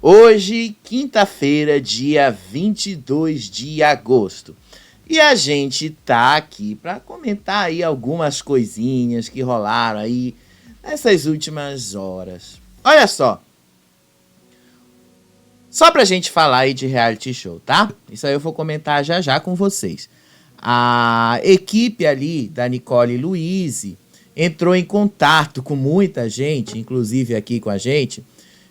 Hoje, quinta-feira, dia 22 de agosto. E a gente tá aqui para comentar aí algumas coisinhas que rolaram aí nessas últimas horas. Olha só pra gente falar aí de reality show, tá? Isso aí eu vou comentar já já com vocês. A equipe ali da Nicole e Luíse entrou em contato com muita gente, inclusive aqui com a gente,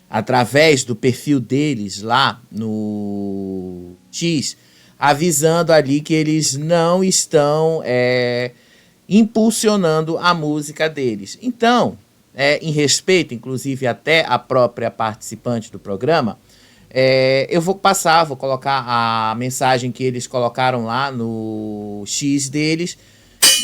através do perfil deles lá no X, avisando ali que eles não estão impulsionando a música deles. Então, em respeito, inclusive, até a própria participante do programa, eu vou colocar a mensagem que eles colocaram lá no X deles,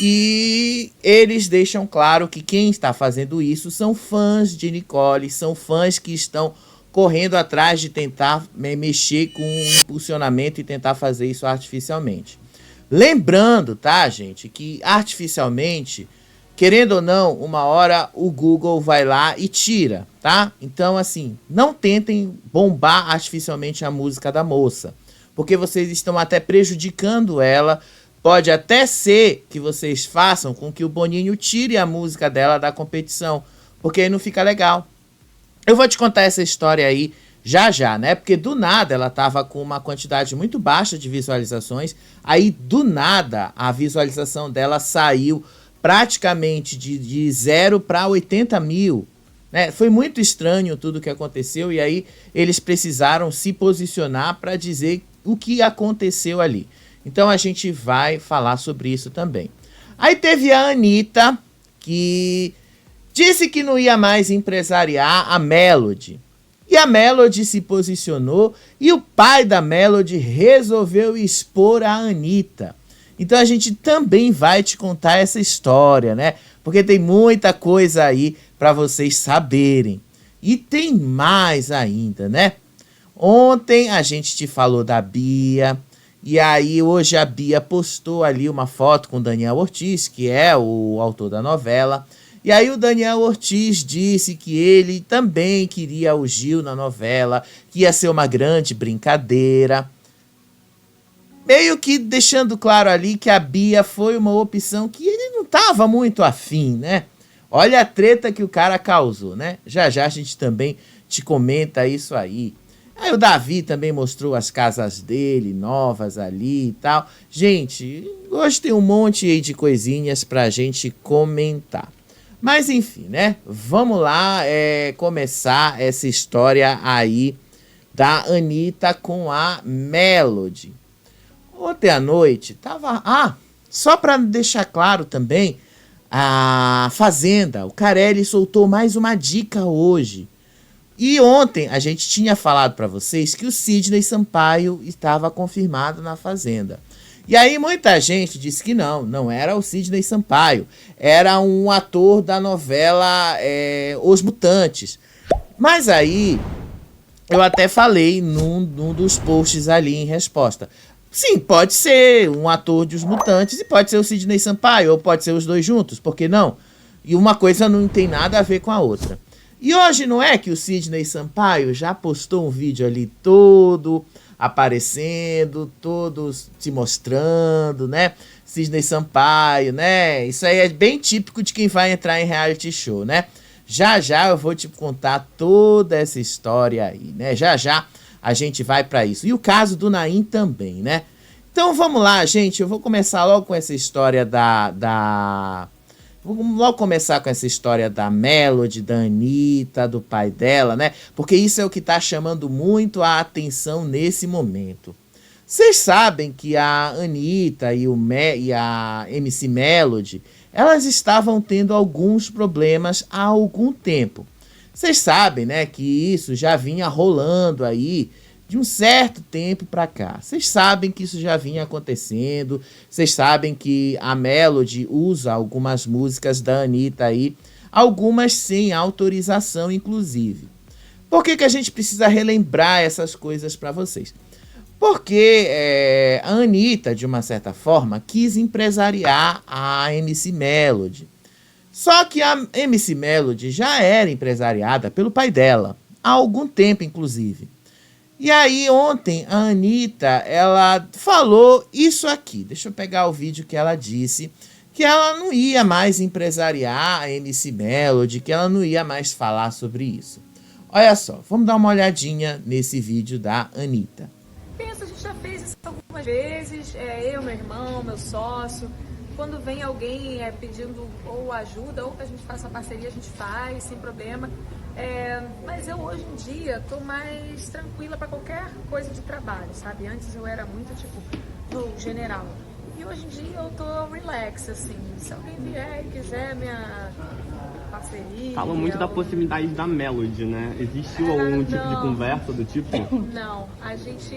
e eles deixam claro que quem está fazendo isso são fãs de Nicole, são fãs que estão correndo atrás de tentar mexer com o impulsionamento e tentar fazer isso artificialmente. Lembrando, tá, gente, que artificialmente, querendo ou não, uma hora o Google vai lá e tira, tá? Então, assim, não tentem bombar artificialmente a música da moça, porque vocês estão até prejudicando ela. Pode até ser que vocês façam com que o Boninho tire a música dela da competição, porque aí não fica legal. Eu vou te contar essa história aí já já, né? Porque do nada ela tava com uma quantidade muito baixa de visualizações, aí do nada a visualização dela saiu praticamente de 0 para 80 mil. Né? Foi muito estranho tudo que aconteceu, e aí eles precisaram se posicionar para dizer o que aconteceu ali. Então a gente vai falar sobre isso também. Aí teve a Anitta, que disse que não ia mais empresariar a Melody. E a Melody se posicionou e o pai da Melody resolveu expor a Anitta. Então a gente também vai te contar essa história, né? Porque tem muita coisa aí para vocês saberem. E tem mais ainda, né? Ontem a gente te falou da Bia. E aí hoje a Bia postou ali uma foto com o Daniel Ortiz, que é o autor da novela. E aí o Daniel Ortiz disse que ele também queria o Gil na novela, que ia ser uma grande brincadeira. Meio que deixando claro ali que a Bia foi uma opção que ele não estava muito afim, né? Olha a treta que o cara causou, né? Já já a gente também te comenta isso aí. Aí o Davi também mostrou as casas dele, novas ali e tal. Gente, hoje tem um monte aí de coisinhas pra gente comentar. Mas enfim, né? Vamos lá começar essa história aí da Anitta com a Melody. Ontem à noite tava... só pra deixar claro também, a Fazenda, o Carelli soltou mais uma dica hoje. E ontem a gente tinha falado para vocês que o Sidney Sampaio estava confirmado na Fazenda. E aí muita gente disse que não era o Sidney Sampaio, era um ator da novela Os Mutantes. Mas aí eu até falei num dos posts ali em resposta. Sim, pode ser um ator de Os Mutantes e pode ser o Sidney Sampaio, ou pode ser os dois juntos, por que não? E uma coisa não tem nada a ver com a outra. E hoje não é que o Sidney Sampaio já postou um vídeo ali todo aparecendo, todo se mostrando, né? Sidney Sampaio, né? Isso aí é bem típico de quem vai entrar em reality show, né? Já já eu vou te contar toda essa história aí, né? Já já a gente vai para isso. E o caso do Naim também, né? Então vamos lá, gente. Eu vou começar logo com essa história Vamos logo começar com essa história da Melody, da Anitta, do pai dela, né? Porque isso é o que tá chamando muito a atenção nesse momento. Vocês sabem que a Anitta e a MC Melody, elas estavam tendo alguns problemas há algum tempo. Vocês sabem, né, que isso já vinha rolando aí de um certo tempo pra cá. Vocês sabem que isso já vinha acontecendo. Vocês sabem que a Melody usa algumas músicas da Anitta aí, algumas sem autorização, inclusive. Por que a gente precisa relembrar essas coisas pra vocês? Porque a Anitta, de uma certa forma, quis empresariar a MC Melody. Só que a MC Melody já era empresariada pelo pai dela, há algum tempo, inclusive. E aí ontem a Anitta, ela falou isso aqui. Deixa eu pegar o vídeo que ela disse, que ela não ia mais empresariar a MC Melody, que ela não ia mais falar sobre isso. Olha só, vamos dar uma olhadinha nesse vídeo da Anitta. Penso, a gente já fez isso algumas vezes, eu, meu irmão, meu sócio. Quando vem alguém pedindo ou ajuda, ou que a gente faça parceria, a gente faz, sem problema. Mas eu hoje em dia tô mais tranquila para qualquer coisa de trabalho, sabe? Antes eu era muito tipo no general. E hoje em dia eu tô relax, assim. Se alguém vier e quiser minha parceria... Falam muito da possibilidade da Melody, né? Existiu algum tipo de conversa do tipo? Não, a gente...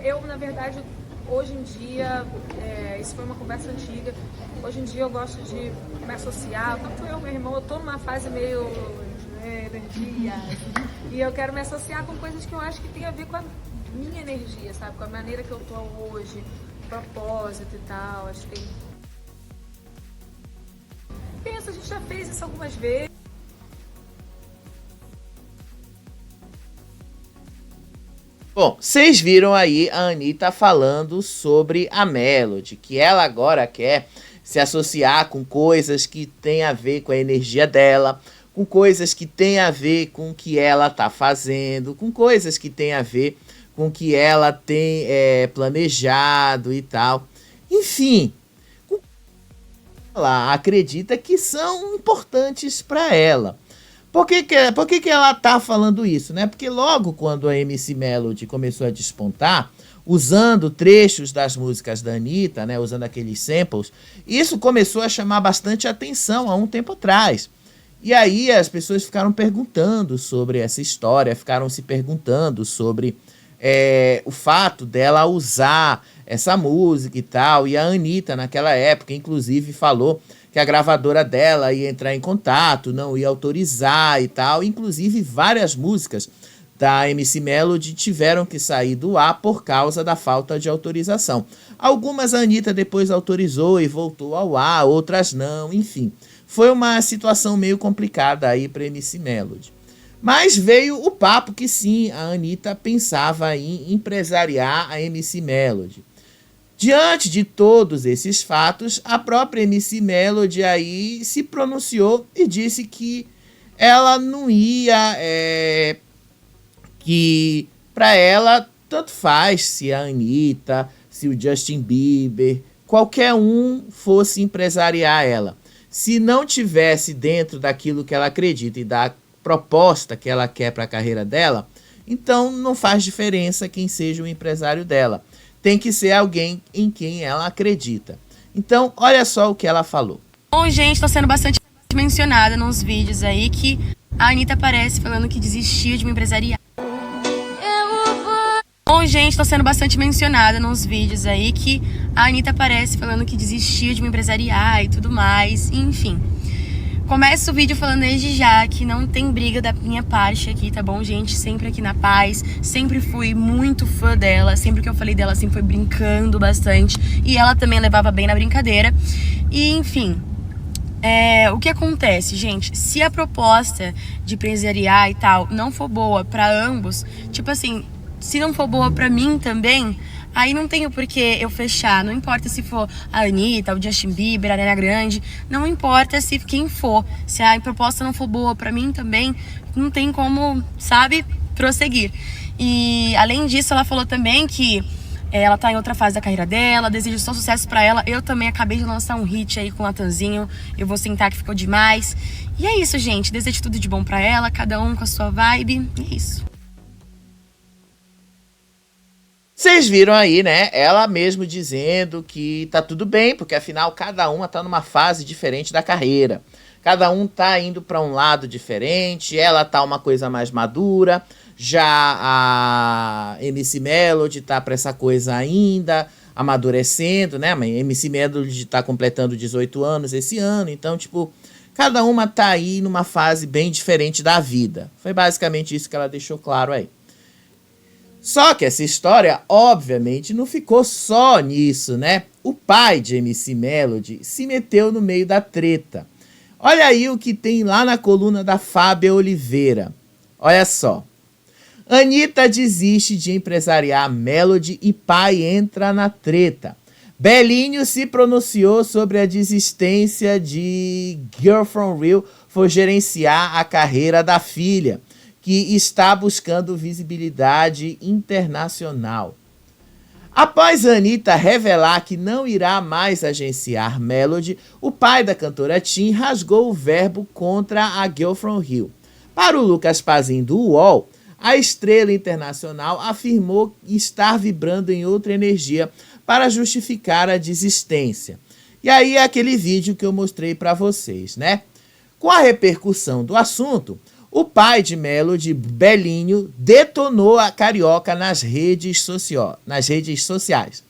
Eu na verdade, hoje em dia, isso foi uma conversa antiga. Hoje em dia eu gosto de me associar. Tanto eu e meu irmão, eu tô numa fase meio... energia. E eu quero me associar com coisas que eu acho que tem a ver com a minha energia, sabe? Com a maneira que eu tô hoje, propósito e tal. Acho que tem... Penso, a gente já fez isso algumas vezes. Bom, vocês viram aí a Anitta falando sobre a Melody, que ela agora quer se associar com coisas que tem a ver com a energia dela, com coisas que tem a ver com o que ela tá fazendo, com coisas que tem a ver com o que ela tem planejado e tal. Enfim, ela acredita que são importantes para ela. Por que ela tá falando isso, né? Porque logo quando a MC Melody começou a despontar, usando trechos das músicas da Anitta, né, usando aqueles samples, isso começou a chamar bastante atenção há um tempo atrás. E aí as pessoas ficaram perguntando sobre essa história, ficaram se perguntando sobre o fato dela usar essa música e tal. E a Anitta, naquela época, inclusive, falou que a gravadora dela ia entrar em contato, não ia autorizar e tal. Inclusive, várias músicas da MC Melody tiveram que sair do ar por causa da falta de autorização. Algumas a Anitta depois autorizou e voltou ao ar, outras não, enfim. Foi uma situação meio complicada aí para MC Melody. Mas veio o papo que sim, a Anitta pensava em empresariar a MC Melody. Diante de todos esses fatos, a própria MC Melody aí se pronunciou e disse que ela não ia, que para ela tanto faz se a Anitta, se o Justin Bieber, qualquer um fosse empresariar ela. Se não tivesse dentro daquilo que ela acredita e da proposta que ela quer para a carreira dela, então não faz diferença quem seja o empresário dela. Tem que ser alguém em quem ela acredita. Então, olha só o que ela falou. Bom, gente, tô sendo bastante mencionada nos vídeos aí que a Anitta aparece falando que desistiu de me empresariar. Bom, gente, tô sendo bastante mencionada nos vídeos aí que a Anitta aparece falando que desistiu de me empresariar e tudo mais, enfim. Começa o vídeo falando desde já que não tem briga da minha parte aqui, tá bom, gente? Sempre aqui na paz, sempre fui muito fã dela, sempre que eu falei dela, sempre foi brincando bastante. E ela também levava bem na brincadeira. E, enfim, o que acontece, gente? Se a proposta de empresariar e tal não for boa pra ambos, tipo assim, se não for boa pra mim também... Aí não tem o porquê eu fechar, não importa se for a Anitta, o Justin Bieber, a Ariana Grande, não importa se quem for, se a proposta não for boa pra mim também, não tem como, sabe, prosseguir. E além disso, ela falou também que ela tá em outra fase da carreira dela, desejo só sucesso pra ela. Eu também acabei de lançar um hit aí com o Natanzinho, eu vou sentar que ficou demais. E é isso, gente, desejo tudo de bom pra ela, cada um com a sua vibe, e é isso. Vocês viram aí, né? Ela mesmo dizendo que tá tudo bem, porque afinal cada uma tá numa fase diferente da carreira. Cada um tá indo para um lado diferente, ela tá uma coisa mais madura, já a MC Melody tá para essa coisa ainda, amadurecendo, né? A MC Melody tá completando 18 anos esse ano, então, tipo, cada uma tá aí numa fase bem diferente da vida. Foi basicamente isso que ela deixou claro aí. Só que essa história, obviamente, não ficou só nisso, né? O pai de MC Melody se meteu no meio da treta. Olha aí o que tem lá na coluna da Fábia Oliveira. Olha só. Anitta desiste de empresariar Melody e pai entra na treta. Belinho se pronunciou sobre a desistência de Girl From Real por gerenciar a carreira da filha, que está buscando visibilidade internacional. Após Anitta revelar que não irá mais agenciar Melody, o pai da cantora Tim rasgou o verbo contra a Girl From Real. Para o Lucas Pazin do UOL, a estrela internacional afirmou estar vibrando em outra energia para justificar a desistência. E aí é aquele vídeo que eu mostrei para vocês, né? Com a repercussão do assunto, o pai de Melody, Belinho, detonou a carioca nas redes sociais.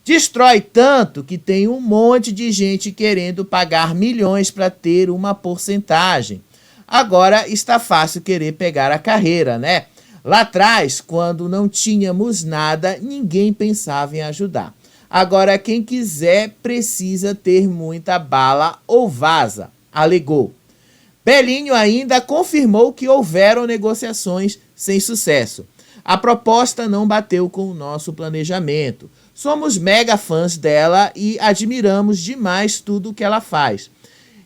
Destrói tanto que tem um monte de gente querendo pagar milhões para ter uma porcentagem. Agora está fácil querer pegar a carreira, né? Lá atrás, quando não tínhamos nada, ninguém pensava em ajudar. Agora, quem quiser precisa ter muita bala ou vaza, alegou. Belinho ainda confirmou que houveram negociações sem sucesso. A proposta não bateu com o nosso planejamento. Somos mega fãs dela e admiramos demais tudo o que ela faz.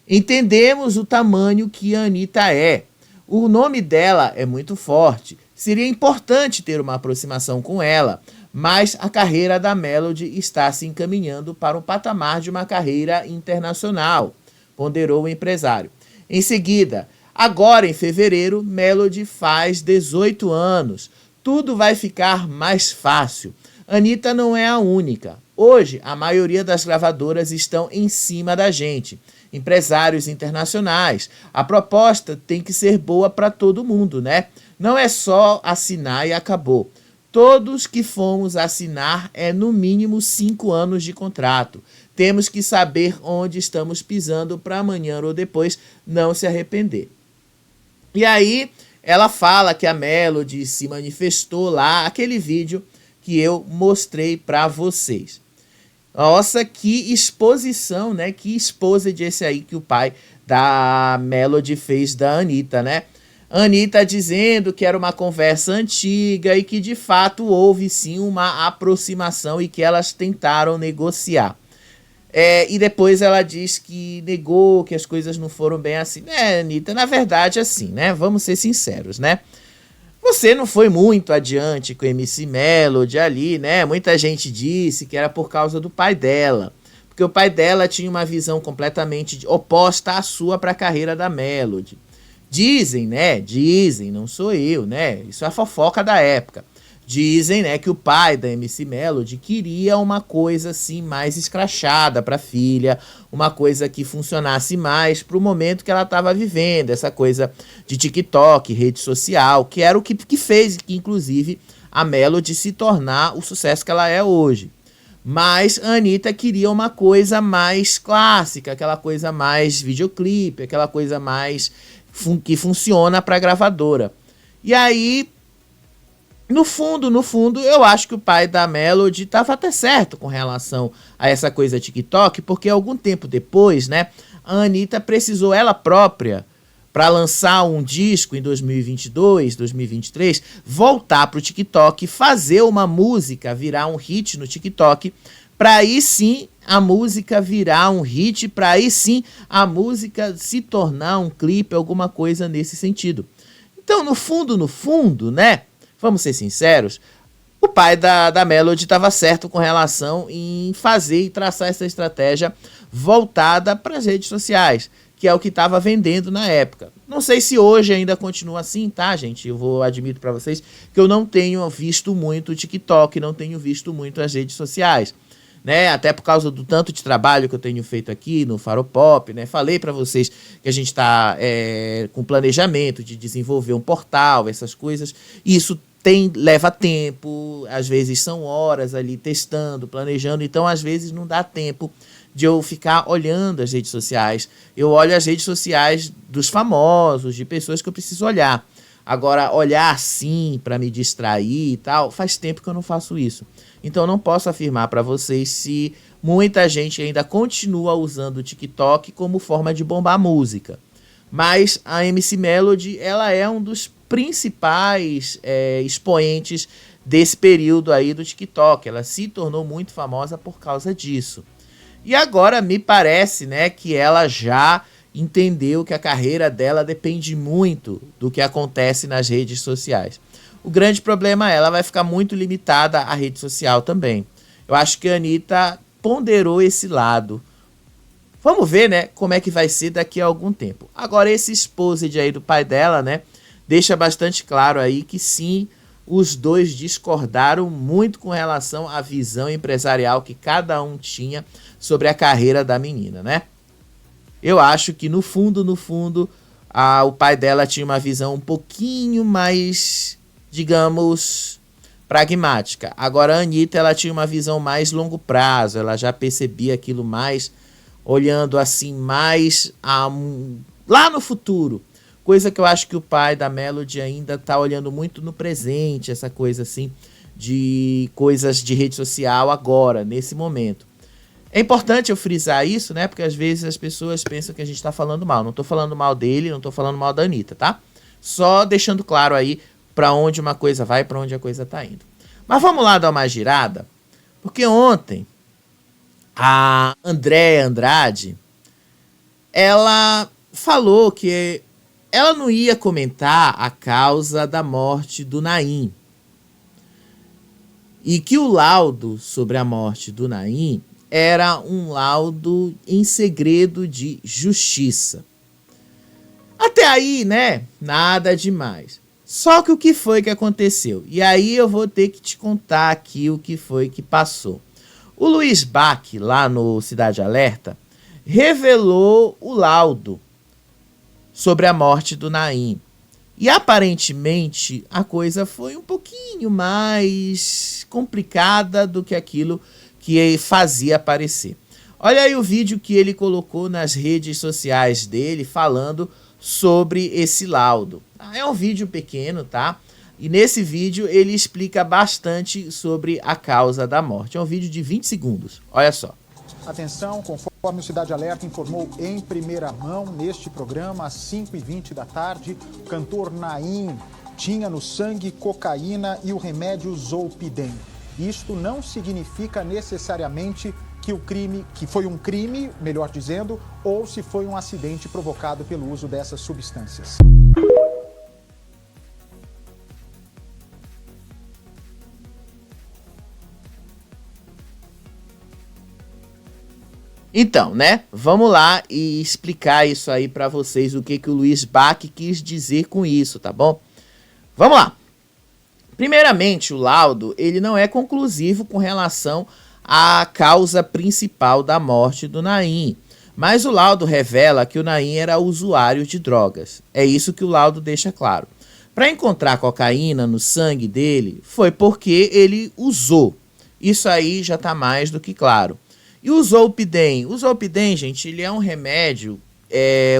Entendemos o tamanho que a Anitta é. O nome dela é muito forte. Seria importante ter uma aproximação com ela, mas a carreira da Melody está se encaminhando para um patamar de uma carreira internacional, ponderou o empresário. Em seguida, agora em fevereiro, Melody faz 18 anos. Tudo vai ficar mais fácil. Anitta não é a única. Hoje, a maioria das gravadoras estão em cima da gente. Empresários internacionais. A proposta tem que ser boa para todo mundo, né? Não é só assinar e acabou. Todos que fomos assinar é no mínimo 5 anos de contrato. Temos que saber onde estamos pisando para amanhã ou depois não se arrepender. E aí ela fala que a Melody se manifestou lá, aquele vídeo que eu mostrei para vocês. Nossa, que exposição, né? Que exposed esse aí que o pai da Melody fez da Anitta, né? Anitta dizendo que era uma conversa antiga e que de fato houve sim uma aproximação e que elas tentaram negociar. E depois ela diz que negou, que as coisas não foram bem assim. Anitta, na verdade assim, né? Vamos ser sinceros, né? Você não foi muito adiante com MC Melody ali, né? Muita gente disse que era por causa do pai dela. Porque o pai dela tinha uma visão completamente oposta à sua para a carreira da Melody. Dizem, né? Dizem, não sou eu, né? Isso é a fofoca da época. Dizem, né, que o pai da MC Melody queria uma coisa assim mais escrachada para a filha, uma coisa que funcionasse mais para o momento que ela estava vivendo, essa coisa de TikTok, rede social, que era o que fez, que inclusive a Melody se tornar o sucesso que ela é hoje. Mas a Anitta queria uma coisa mais clássica, aquela coisa mais videoclipe, aquela coisa mais que funciona para a gravadora. E aí, no fundo, eu acho que o pai da Melody estava até certo com relação a essa coisa TikTok, porque algum tempo depois, né, a Anitta precisou ela própria, para lançar um disco em 2022, 2023, voltar para o TikTok, fazer uma música virar um hit no TikTok, para aí sim a música virar um hit, para aí sim a música se tornar um clipe, alguma coisa nesse sentido. Então, no fundo, né, vamos ser sinceros, o pai da Melody estava certo com relação em fazer e traçar essa estratégia voltada para as redes sociais, que é o que estava vendendo na época. Não sei se hoje ainda continua assim, tá, gente? Eu admito para vocês que eu não tenho visto muito o TikTok, não tenho visto muito as redes sociais, né? Até por causa do tanto de trabalho que eu tenho feito aqui no Faropop, né? Falei para vocês que a gente está com planejamento de desenvolver um portal, essas coisas. Isso leva tempo, às vezes são horas ali testando, planejando, então às vezes não dá tempo de eu ficar olhando as redes sociais. Eu olho as redes sociais dos famosos, de pessoas que eu preciso olhar. Agora, olhar assim para me distrair e tal, faz tempo que eu não faço isso. Então não posso afirmar para vocês se muita gente ainda continua usando o TikTok como forma de bombar música. Mas a MC Melody, ela é um dos principais expoentes desse período aí do TikTok. Ela se tornou muito famosa por causa disso. E agora me parece, né, que ela já entendeu que a carreira dela depende muito do que acontece nas redes sociais. O grande problema é ela vai ficar muito limitada à rede social também. Eu acho que a Anitta ponderou esse lado. Vamos ver, né, como é que vai ser daqui a algum tempo. Agora, esse exposed aí do pai dela, né, deixa bastante claro aí que sim, os dois discordaram muito com relação à visão empresarial que cada um tinha sobre a carreira da menina, né? Eu acho que no fundo, o pai dela tinha uma visão um pouquinho mais, digamos, pragmática. Agora a Anitta, ela tinha uma visão mais longo prazo, ela já percebia aquilo mais, olhando assim, mais lá no futuro. Coisa que eu acho que o pai da Melody ainda tá olhando muito no presente, essa coisa assim, de coisas de rede social agora, nesse momento. É importante eu frisar isso, né? Porque às vezes as pessoas pensam que a gente tá falando mal. Não tô falando mal dele, não tô falando mal da Anitta, tá? Só deixando claro aí pra onde uma coisa vai, pra onde a coisa tá indo. Mas vamos lá dar uma girada, porque ontem a Andréa Andrade, ela falou que ela não ia comentar a causa da morte do Naim. E que o laudo sobre a morte do Naim era um laudo em segredo de justiça. Até aí, né? Nada demais. Só que o que foi que aconteceu? E aí eu vou ter que te contar aqui o que foi que passou. O Luiz Bach, lá no Cidade Alerta, revelou o laudo sobre a morte do Naim. E aparentemente a coisa foi um pouquinho mais complicada do que aquilo que fazia parecer. Olha aí o vídeo que ele colocou nas redes sociais dele falando sobre esse laudo. É um vídeo pequeno, tá? E nesse vídeo ele explica bastante sobre a causa da morte. É um vídeo de 20 segundos. Olha só. Atenção, conforme o Cidade Alerta informou em primeira mão neste programa, às 5h20 da tarde, o cantor Naim tinha no sangue cocaína e o remédio Zolpidem. Isto não significa necessariamente que foi um crime, melhor dizendo, ou se foi um acidente provocado pelo uso dessas substâncias. Então, né, vamos lá e explicar isso aí pra vocês, o que o Luiz Bach quis dizer com isso, tá bom? Vamos lá. Primeiramente, o laudo, ele não é conclusivo com relação à causa principal da morte do Naim, mas o laudo revela que o Naim era usuário de drogas. É isso que o laudo deixa claro. Para encontrar cocaína no sangue dele, foi porque ele usou. Isso aí já tá mais do que claro. E o Zolpidem? O Zolpidem, gente, ele é um remédio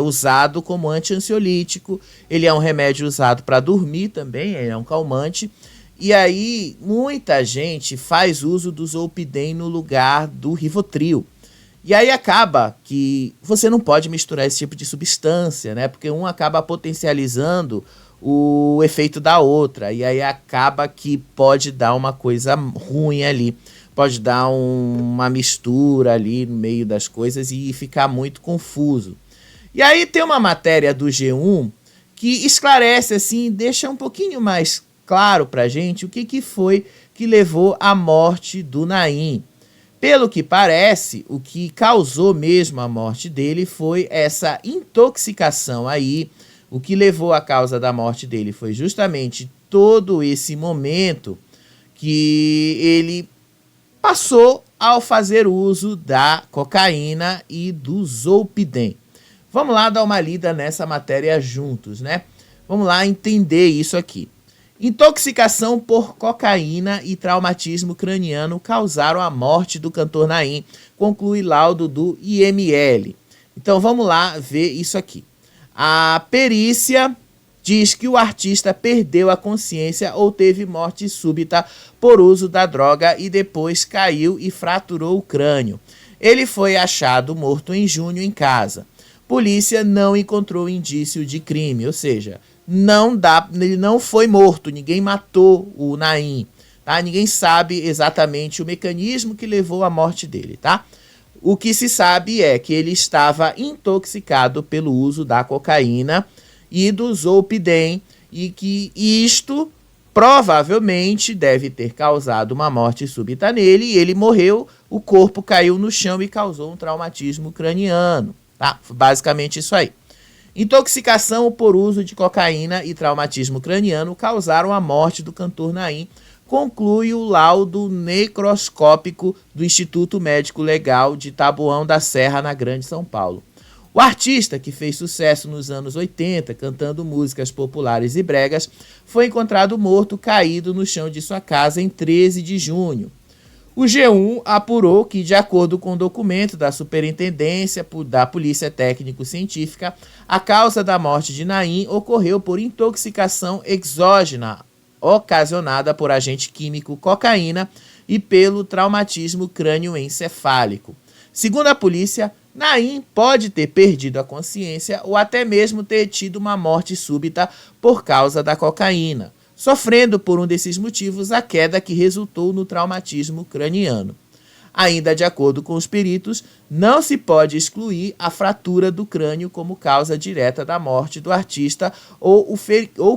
usado como anti-ansiolítico, ele é um remédio usado para dormir também, ele é um calmante. E aí, muita gente faz uso do Zolpidem no lugar do Rivotril. E aí acaba que você não pode misturar esse tipo de substância, né? Porque um acaba potencializando o efeito da outra. E aí acaba que pode dar uma coisa ruim ali. Pode dar uma mistura ali no meio das coisas e ficar muito confuso. E aí tem uma matéria do G1 que esclarece assim, deixa um pouquinho mais claro pra gente o que foi que levou à morte do Naim. Pelo que parece, o que causou mesmo a morte dele foi essa intoxicação aí. O que levou à causa da morte dele foi justamente todo esse momento que ele passou ao fazer uso da cocaína e do Zolpidem. Vamos lá dar uma lida nessa matéria juntos, né? Vamos lá entender isso aqui. Intoxicação por cocaína e traumatismo craniano causaram a morte do cantor Naim, conclui laudo do IML. Então vamos lá ver isso aqui. A perícia diz que o artista perdeu a consciência ou teve morte súbita por uso da droga e depois caiu e fraturou o crânio. Ele foi achado morto em junho em casa. Polícia não encontrou indício de crime, ou seja, ele não foi morto, ninguém matou o Naim, tá? Ninguém sabe exatamente o mecanismo que levou à morte dele, tá? O que se sabe é que ele estava intoxicado pelo uso da cocaína e do zolpidem, e que isto provavelmente deve ter causado uma morte súbita nele, e ele morreu, o corpo caiu no chão e causou um traumatismo craniano, tá? Basicamente isso aí. Intoxicação por uso de cocaína e traumatismo craniano causaram a morte do cantor Naim, conclui o laudo necroscópico do Instituto Médico Legal de Taboão da Serra, na Grande São Paulo. O artista, que fez sucesso nos anos 80, cantando músicas populares e bregas, foi encontrado morto caído no chão de sua casa em 13 de junho. O G1 apurou que, de acordo com o documento da Superintendência da Polícia Técnico-Científica, a causa da morte de Naim ocorreu por intoxicação exógena, ocasionada por agente químico cocaína e pelo traumatismo crânioencefálico. Segundo a polícia, Naim pode ter perdido a consciência ou até mesmo ter tido uma morte súbita por causa da cocaína, sofrendo por um desses motivos a queda que resultou no traumatismo craniano. Ainda de acordo com os peritos, não se pode excluir a fratura do crânio como causa direta da morte do artista ou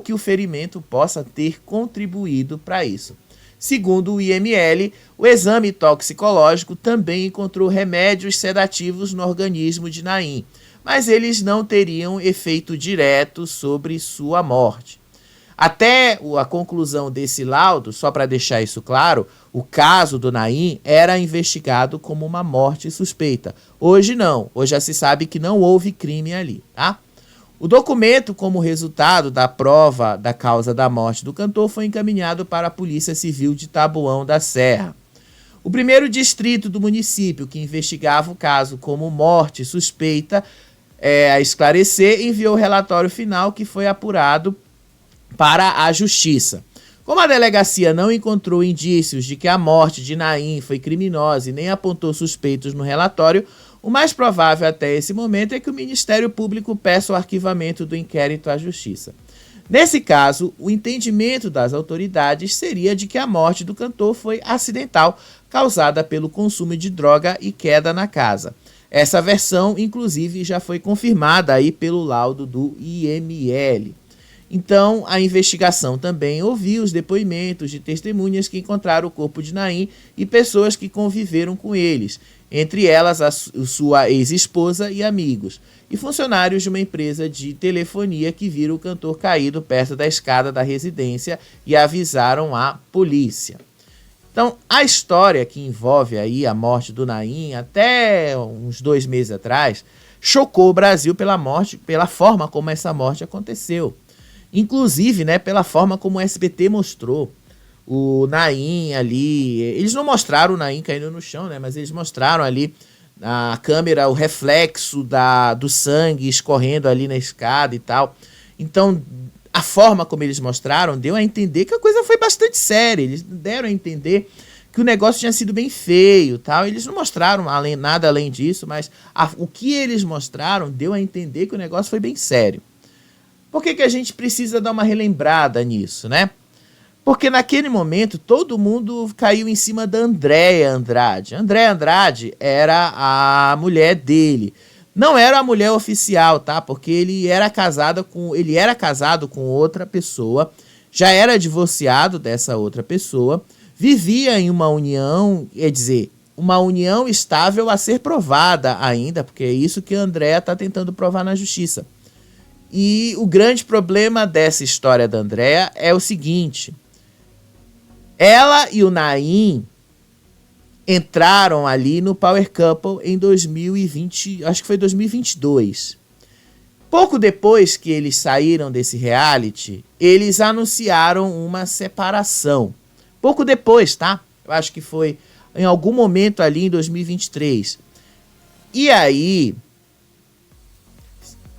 que o ferimento possa ter contribuído para isso. Segundo o IML, o exame toxicológico também encontrou remédios sedativos no organismo de Naim, mas eles não teriam efeito direto sobre sua morte. Até a conclusão desse laudo, só para deixar isso claro, o caso do Naim era investigado como uma morte suspeita. Hoje não, hoje já se sabe que não houve crime ali, tá? O documento, como resultado da prova da causa da morte do cantor, foi encaminhado para a Polícia Civil de Taboão da Serra. O primeiro distrito do município, que investigava o caso como morte suspeita a esclarecer, enviou o relatório final, que foi apurado para a Justiça. Como a delegacia não encontrou indícios de que a morte de Naim foi criminosa e nem apontou suspeitos no relatório, o mais provável até esse momento é que o Ministério Público peça o arquivamento do inquérito à Justiça. Nesse caso, o entendimento das autoridades seria de que a morte do cantor foi acidental, causada pelo consumo de droga e queda na casa. Essa versão, inclusive, já foi confirmada aí pelo laudo do IML. Então, a investigação também ouviu os depoimentos de testemunhas que encontraram o corpo de Naim e pessoas que conviveram com eles, entre elas a sua ex-esposa e amigos, e funcionários de uma empresa de telefonia que viram o cantor caído perto da escada da residência e avisaram a polícia. Então, a história que envolve aí a morte do Naim, até uns 2 meses atrás, chocou o Brasil pela forma como essa morte aconteceu. Inclusive, né, pela forma como o SBT mostrou o Naim ali. Eles não mostraram o Naim caindo no chão, né, mas eles mostraram ali na câmera o reflexo do sangue escorrendo ali na escada e tal. Então, a forma como eles mostraram deu a entender que a coisa foi bastante séria. Eles deram a entender que o negócio tinha sido bem feio, tal. Eles não mostraram nada além disso, mas o que eles mostraram deu a entender que o negócio foi bem sério. Por que a gente precisa dar uma relembrada nisso, né? Porque naquele momento todo mundo caiu em cima da Andréa Andrade. Andréa Andrade era a mulher dele. Não era a mulher oficial, tá? Porque ele era casado com outra pessoa, já era divorciado dessa outra pessoa, vivia em uma união, quer dizer, uma união estável a ser provada ainda, porque é isso que a Andréa está tentando provar na justiça. E o grande problema dessa história da Andréa é o seguinte: ela e o Naim entraram ali no Power Couple em 2020, acho que foi 2022. Pouco depois que eles saíram desse reality, eles anunciaram uma separação. Pouco depois, tá? Eu acho que foi em algum momento ali em 2023. E aí,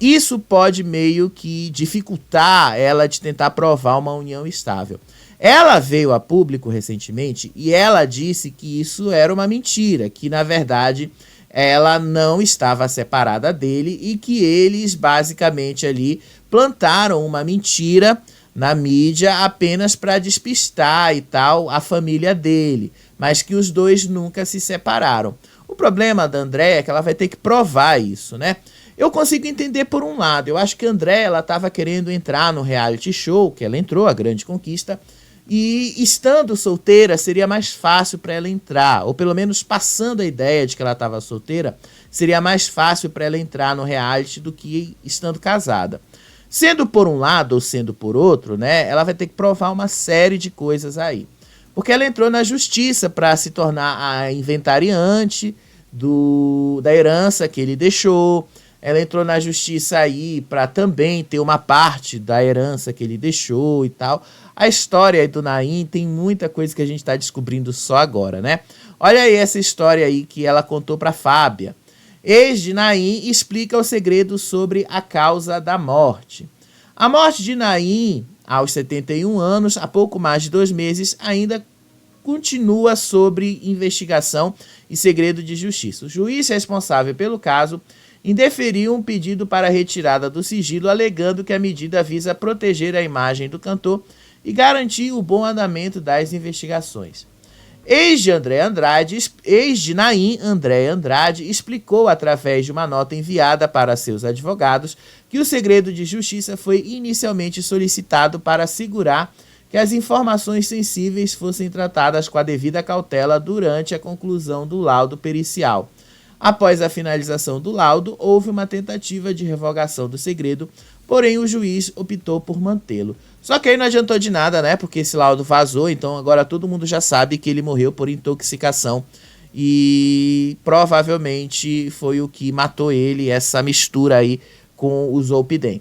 isso pode meio que dificultar ela de tentar provar uma união estável. Ela veio a público recentemente e ela disse que isso era uma mentira, que na verdade ela não estava separada dele e que eles basicamente ali plantaram uma mentira na mídia apenas para despistar e tal a família dele, mas que os dois nunca se separaram. O problema da Andréia é que ela vai ter que provar isso, né? Eu consigo entender por um lado. Eu acho que a Andréia, ela estava querendo entrar no reality show, que ela entrou, A Grande Conquista, e estando solteira seria mais fácil para ela entrar, ou pelo menos passando a ideia de que ela estava solteira, seria mais fácil para ela entrar no reality do que estando casada. Sendo por um lado ou sendo por outro, né, ela vai ter que provar uma série de coisas aí. Porque ela entrou na justiça para se tornar a inventariante da herança que ele deixou. Ela entrou na justiça aí para também ter uma parte da herança que ele deixou e tal. A história aí do Naim tem muita coisa que a gente está descobrindo só agora, né? Olha aí essa história aí que ela contou para Fábia. Ex de Naim explica o segredo sobre a causa da morte. A morte de Naim, aos 71 anos, há pouco mais de 2 meses, ainda continua sob investigação e segredo de justiça. O juiz responsável pelo caso indeferiu um pedido para retirada do sigilo, alegando que a medida visa proteger a imagem do cantor e garantir o bom andamento das investigações. Ex de Naim, Andréia Andrade, explicou através de uma nota enviada para seus advogados que o segredo de justiça foi inicialmente solicitado para assegurar que as informações sensíveis fossem tratadas com a devida cautela durante a conclusão do laudo pericial. Após a finalização do laudo, houve uma tentativa de revogação do segredo, porém o juiz optou por mantê-lo. Só que aí não adiantou de nada, né? Porque esse laudo vazou, então agora todo mundo já sabe que ele morreu por intoxicação e provavelmente foi o que matou ele, essa mistura aí com o Zolpidem.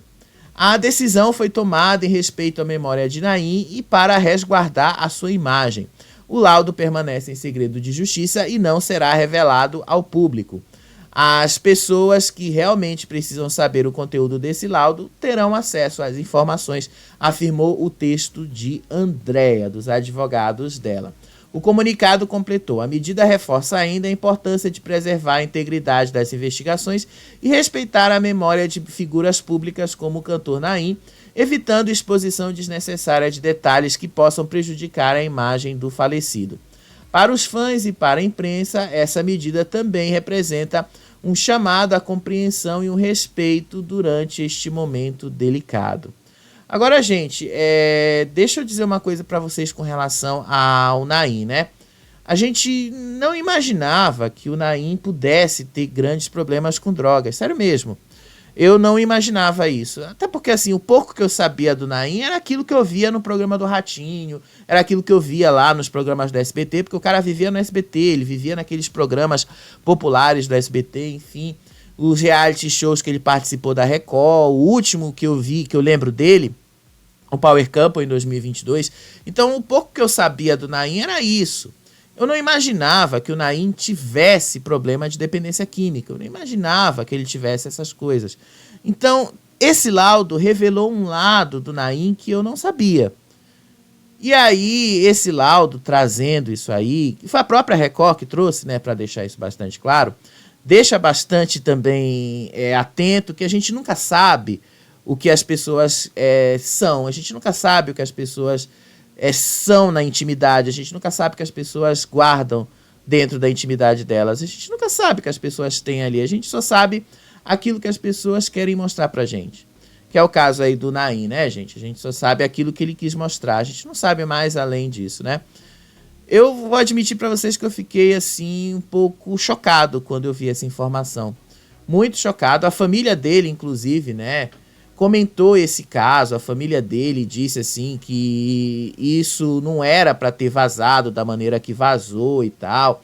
A decisão foi tomada em respeito à memória de Naim e para resguardar a sua imagem. O laudo permanece em segredo de justiça e não será revelado ao público. As pessoas que realmente precisam saber o conteúdo desse laudo terão acesso às informações, afirmou o texto de Andréia, dos advogados dela. O comunicado completou: a medida reforça ainda a importância de preservar a integridade das investigações e respeitar a memória de figuras públicas como o cantor Naim, evitando exposição desnecessária de detalhes que possam prejudicar a imagem do falecido. Para os fãs e para a imprensa, essa medida também representa um chamado à compreensão e um respeito durante este momento delicado. Agora, gente, deixa eu dizer uma coisa para vocês com relação ao Naim, né? A gente não imaginava que o Naim pudesse ter grandes problemas com drogas, sério mesmo. Eu não imaginava isso, até porque assim, o pouco que eu sabia do Naim era aquilo que eu via no programa do Ratinho, era aquilo que eu via lá nos programas do SBT, porque o cara vivia no SBT, ele vivia naqueles programas populares do SBT, enfim, os reality shows que ele participou da Record, o último que eu vi, que eu lembro dele, o Power Couple em 2022, então o pouco que eu sabia do Naim era isso. Eu não imaginava que o Naim tivesse problema de dependência química. Eu não imaginava que ele tivesse essas coisas. Então, esse laudo revelou um lado do Naim que eu não sabia. E aí, esse laudo trazendo isso aí, que foi a própria Record que trouxe, né, para deixar isso bastante claro, deixa bastante também atento que a gente nunca sabe o que as pessoas são. A gente nunca sabe o que as pessoas são na intimidade, a gente nunca sabe o que as pessoas guardam dentro da intimidade delas, a gente nunca sabe o que as pessoas têm ali, a gente só sabe aquilo que as pessoas querem mostrar pra gente, que é o caso aí do Naim, né, gente? A gente só sabe aquilo que ele quis mostrar, a gente não sabe mais além disso, né? Eu vou admitir pra vocês que eu fiquei, assim, um pouco chocado quando eu vi essa informação, muito chocado, a família dele, inclusive, né, comentou esse caso, a família dele disse assim que isso não era para ter vazado da maneira que vazou e tal.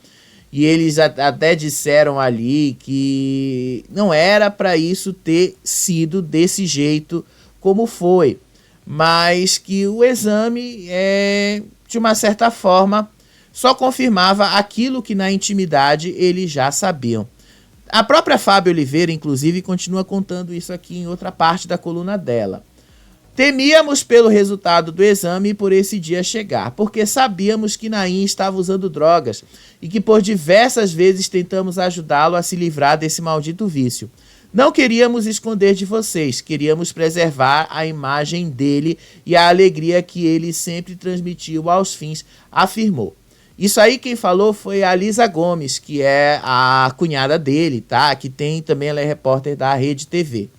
E eles até disseram ali que não era para isso ter sido desse jeito como foi, mas que o exame, de uma certa forma, só confirmava aquilo que na intimidade eles já sabiam. A própria Fábia Oliveira, inclusive, continua contando isso aqui em outra parte da coluna dela. Temíamos pelo resultado do exame e por esse dia chegar, porque sabíamos que Naim estava usando drogas e que por diversas vezes tentamos ajudá-lo a se livrar desse maldito vício. Não queríamos esconder de vocês, queríamos preservar a imagem dele e a alegria que ele sempre transmitiu aos fins, afirmou. Isso aí quem falou foi a Lisa Gomes, que é a cunhada dele, tá? Que também ela é repórter da Rede TV.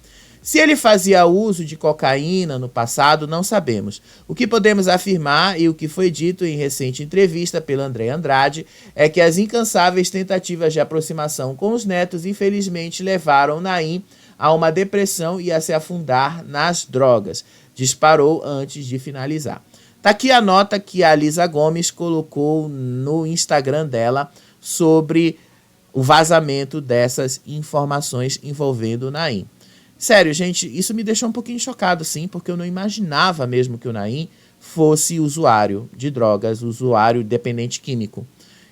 Se ele fazia uso de cocaína no passado, não sabemos. O que podemos afirmar e o que foi dito em recente entrevista pela Andréa Andrade é que as incansáveis tentativas de aproximação com os netos infelizmente levaram Naim a uma depressão e a se afundar nas drogas. Disparou antes de finalizar. Tá aqui a nota que a Lisa Gomes colocou no Instagram dela sobre o vazamento dessas informações envolvendo o Naim. Sério, gente, isso me deixou um pouquinho chocado, sim, porque eu não imaginava mesmo que o Naim fosse usuário de drogas, usuário dependente químico.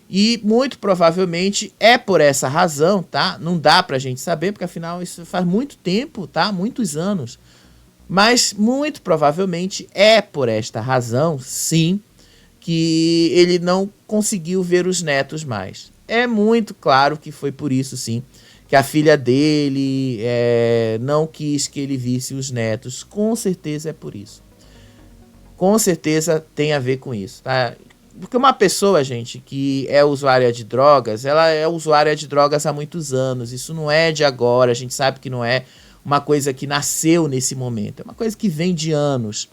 E muito provavelmente é por essa razão, tá? Não dá pra gente saber, porque afinal isso faz muito tempo, tá? Muitos anos. Mas muito provavelmente é por esta razão, sim, que ele não conseguiu ver os netos mais. É muito claro que foi por isso, sim, que a filha dele não quis que ele visse os netos. Com certeza é por isso. Com certeza tem a ver com isso, tá? Porque uma pessoa, gente, que é usuária de drogas, ela é usuária de drogas há muitos anos. Isso não é de agora, a gente sabe que não é uma coisa que nasceu nesse momento. É uma coisa que vem de anos,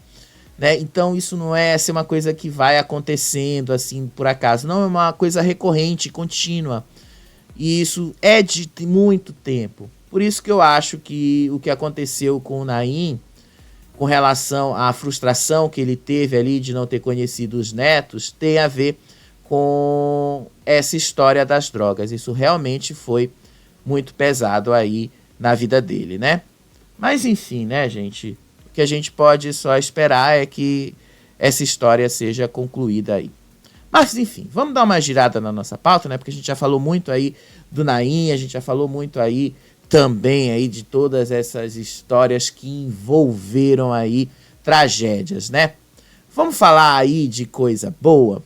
né? Então isso não é ser uma coisa que vai acontecendo assim por acaso. Não, é uma coisa recorrente, contínua. E isso é de muito tempo. Por isso que eu acho que o que aconteceu com o Naim, com relação à frustração que ele teve ali de não ter conhecido os netos, tem a ver com essa história das drogas. Isso realmente foi muito pesado aí na vida dele, né? Mas enfim, né, gente? O que a gente pode só esperar é que essa história seja concluída aí. Mas, enfim, vamos dar uma girada na nossa pauta, né? Porque a gente já falou muito aí do Naim, a gente já falou muito aí também aí de todas essas histórias que envolveram aí tragédias, né? Vamos falar aí de coisa boa?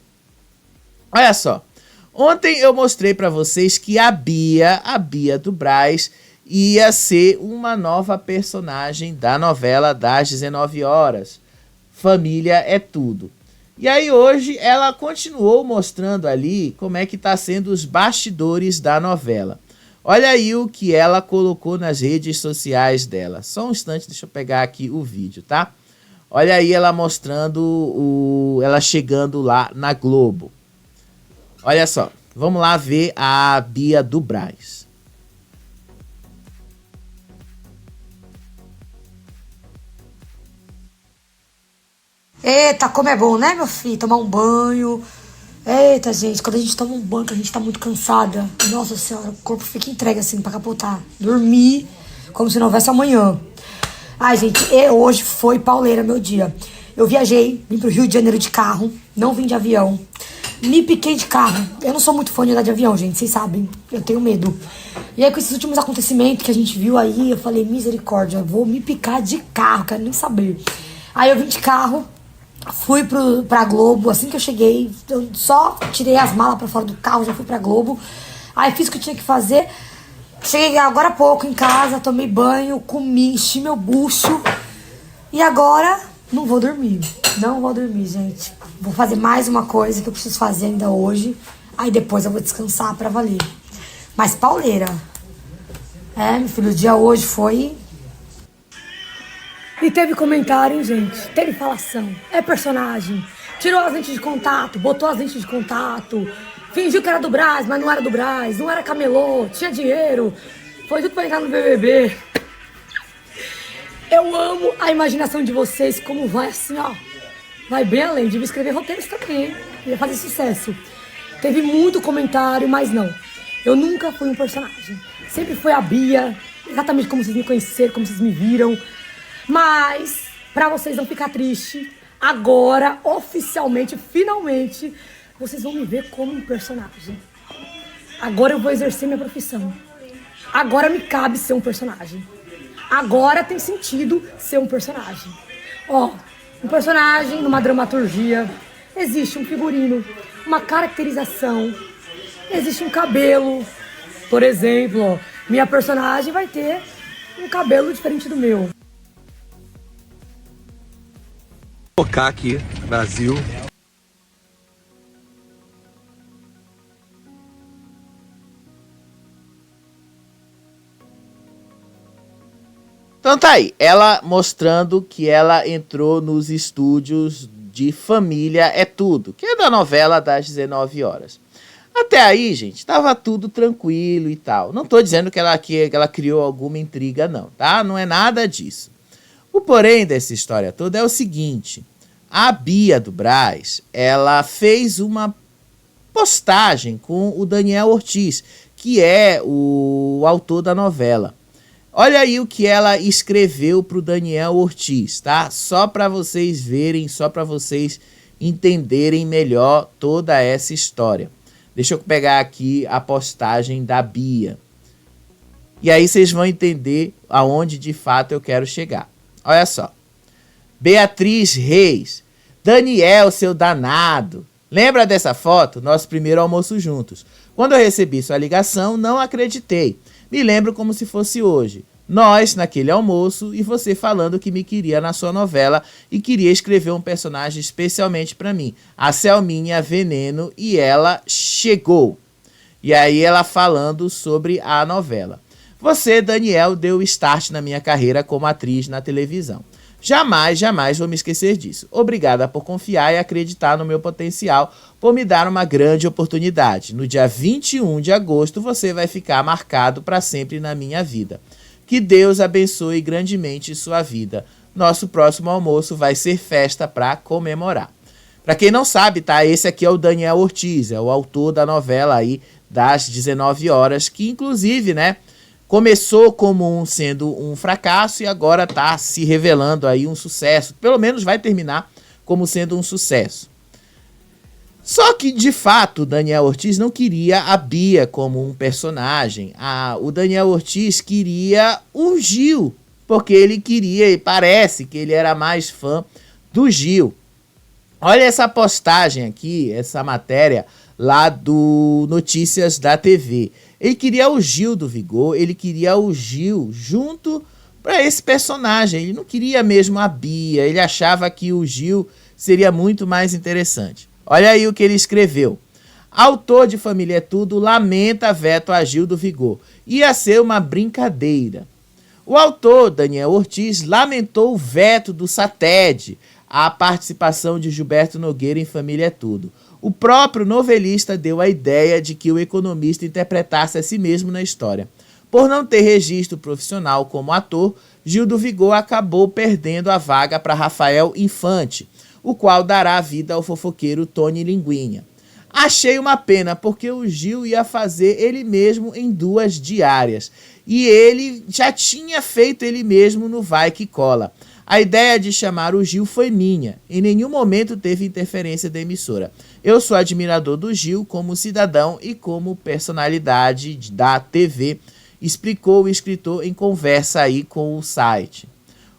Olha só, ontem eu mostrei para vocês que a Bia do Brás, ia ser uma nova personagem da novela das 19 horas. Família é tudo. E aí hoje ela continuou mostrando ali como é que tá sendo os bastidores da novela. Olha aí o que ela colocou nas redes sociais dela. Só um instante, deixa eu pegar aqui o vídeo, tá? Olha aí ela mostrando ela chegando lá na Globo. Olha só, vamos lá ver a Bia do Brás. Eita, como é bom, né, meu filho? Tomar um banho. Eita, gente, quando a gente toma um banho, que a gente tá muito cansada, nossa senhora, o corpo fica entregue assim pra capotar. Dormir como se não houvesse amanhã. Ai, gente, hoje foi pauleira meu dia. Eu viajei, vim pro Rio de Janeiro de carro, não vim de avião. Me piquei de carro. Eu não sou muito fã de andar de avião, gente, vocês sabem, eu tenho medo. E aí com esses últimos acontecimentos que a gente viu aí, eu falei, misericórdia, vou me picar de carro, quero nem saber. Aí eu vim de carro, fui pra Globo, assim que eu cheguei, eu só tirei as malas pra fora do carro, já fui pra Globo. Aí fiz o que eu tinha que fazer. Cheguei agora há pouco em casa, tomei banho, comi, enchi meu bucho. E agora não vou dormir. Não vou dormir, gente. Vou fazer mais uma coisa que eu preciso fazer ainda hoje. Aí depois eu vou descansar pra valer. Mas pauleira. Meu filho, o dia hoje foi... E teve comentário, hein, gente? Teve falação. É personagem. Tirou as lentes de contato, botou as lentes de contato. Fingiu que era do Brás, mas não era do Brás. Não era camelô, tinha dinheiro. Foi tudo pra entrar no BBB. Eu amo a imaginação de vocês, como vai assim, ó. Vai bem além. Devia escrever roteiros também, hein? Ia fazer sucesso. Teve muito comentário, mas não. Eu nunca fui um personagem. Sempre foi a Bia, exatamente como vocês me conheceram, como vocês me viram. Mas, pra vocês não ficar tristes, agora, oficialmente, finalmente, vocês vão me ver como um personagem. Agora eu vou exercer minha profissão. Agora me cabe ser um personagem. Agora tem sentido ser um personagem. Ó, um personagem numa dramaturgia, existe um figurino, uma caracterização, existe um cabelo. Por exemplo, ó, minha personagem vai ter um cabelo diferente do meu. Focar aqui, Brasil. Então tá aí, ela mostrando que ela entrou nos estúdios de Família é Tudo, que é da novela das 19 horas. Até aí, gente, tava tudo tranquilo e tal. Não tô dizendo que ela criou alguma intriga, não, tá? Não é nada disso. O porém dessa história toda é o seguinte: a Bia do Brás, ela fez uma postagem com o Daniel Ortiz, que é o autor da novela. Olha aí o que ela escreveu para o Daniel Ortiz, tá? Só para vocês verem, só para vocês entenderem melhor toda essa história. Deixa eu pegar aqui a postagem da Bia. E aí vocês vão entender aonde de fato eu quero chegar. Olha só. Beatriz Reis. Daniel, seu danado. Lembra dessa foto? Nosso primeiro almoço juntos. Quando eu recebi sua ligação, não acreditei. Me lembro como se fosse hoje. Nós, naquele almoço, e você falando que me queria na sua novela e queria escrever um personagem especialmente para mim. A Selminha Veneno, e ela chegou. E aí ela falando sobre a novela. Você, Daniel, deu start na minha carreira como atriz na televisão. Jamais, jamais vou me esquecer disso. Obrigada por confiar e acreditar no meu potencial, por me dar uma grande oportunidade. No dia 21 de agosto, você vai ficar marcado para sempre na minha vida. Que Deus abençoe grandemente sua vida. Nosso próximo almoço vai ser festa para comemorar. Para quem não sabe, tá? Esse aqui é o Daniel Ortiz, é o autor da novela aí das 19 horas, que inclusive, né, começou como sendo um fracasso e agora está se revelando aí um sucesso. Pelo menos vai terminar como sendo um sucesso. Só que, de fato, o Daniel Ortiz não queria a Bia como um personagem. O Daniel Ortiz queria o Gil, porque ele queria, e parece que ele era mais fã do Gil. Olha essa postagem aqui, essa matéria lá do Notícias da TV. Ele queria o Gil do Vigor, ele queria o Gil junto para esse personagem. Ele não queria mesmo a Bia, ele achava que o Gil seria muito mais interessante. Olha aí o que ele escreveu. Autor de Família é Tudo lamenta veto a Gil do Vigor. Ia ser uma brincadeira. O autor, Daniel Ortiz, lamentou o veto do SATED à participação de Gilberto Nogueira em Família é Tudo. O próprio novelista deu a ideia de que o economista interpretasse a si mesmo na história. Por não ter registro profissional como ator, Gil do Vigor acabou perdendo a vaga para Rafael Infante, o qual dará vida ao fofoqueiro Tony Linguinha. Achei uma pena, porque o Gil ia fazer ele mesmo em 2 diárias. E ele já tinha feito ele mesmo no Vai Que Cola. A ideia de chamar o Gil foi minha. Em nenhum momento teve interferência da emissora. Eu sou admirador do Gil como cidadão e como personalidade da TV, explicou o escritor em conversa aí com o site.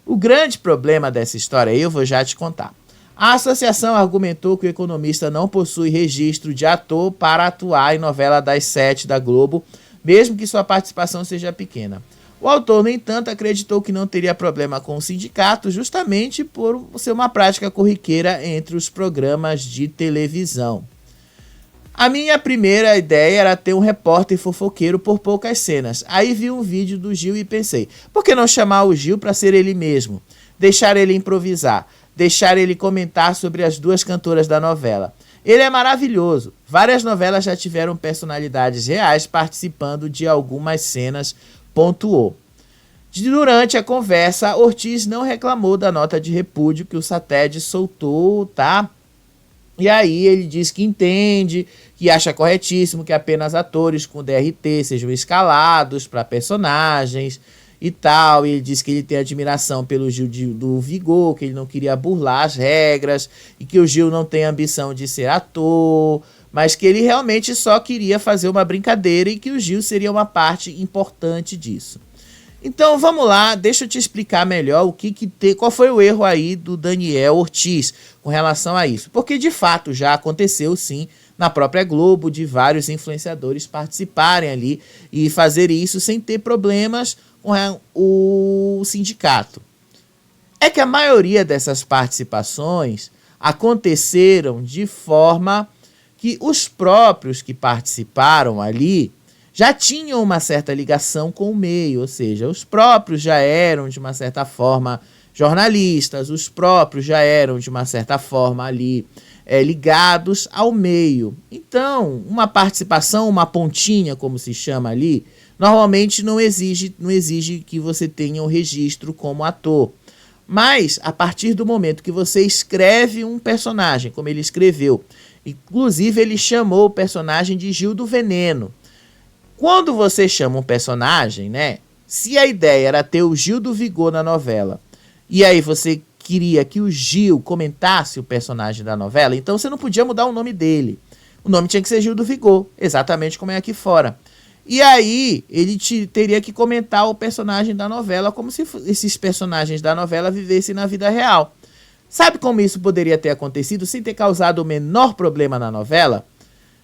O grande problema dessa história aí eu vou já te contar. A associação argumentou que o economista não possui registro de ator para atuar em novela das 7 da Globo, mesmo que sua participação seja pequena. O autor, no entanto, acreditou que não teria problema com o sindicato, justamente por ser uma prática corriqueira entre os programas de televisão. A minha primeira ideia era ter um repórter fofoqueiro por poucas cenas. Aí vi um vídeo do Gil e pensei, por que não chamar o Gil para ser ele mesmo? Deixar ele improvisar, deixar ele comentar sobre as 2 cantoras da novela. Ele é maravilhoso. Várias novelas já tiveram personalidades reais participando de algumas cenas, pontuou. Durante a conversa, Ortiz não reclamou da nota de repúdio que o SATED soltou, tá? E aí ele diz que entende, que acha corretíssimo que apenas atores com DRT sejam escalados para personagens e tal. E ele diz que ele tem admiração pelo Gil do Vigor, que ele não queria burlar as regras e que o Gil não tem ambição de ser ator, mas que ele realmente só queria fazer uma brincadeira e que o Gil seria uma parte importante disso. Então vamos lá, deixa eu te explicar melhor qual foi o erro aí do Daniel Ortiz com relação a isso. Porque de fato já aconteceu sim na própria Globo de vários influenciadores participarem ali e fazer isso sem ter problemas com o sindicato. É que a maioria dessas participações aconteceram de forma que os próprios que participaram ali já tinham uma certa ligação com o meio, ou seja, os próprios já eram, de uma certa forma, jornalistas, os próprios já eram, de uma certa forma, ali ligados ao meio. Então, uma participação, uma pontinha, como se chama ali, normalmente não exige que você tenha um registro como ator. Mas, a partir do momento que você escreve um personagem, como ele escreveu, inclusive ele chamou o personagem de Gil do Veneno. Quando você chama um personagem, né? Se a ideia era ter o Gil do Vigor na novela, e aí você queria que o Gil comentasse o personagem da novela, então você não podia mudar o nome dele. O nome tinha que ser Gil do Vigor, exatamente como é aqui fora. E aí ele teria que comentar o personagem da novela como se esses personagens da novela vivessem na vida real. Sabe como isso poderia ter acontecido sem ter causado o menor problema na novela?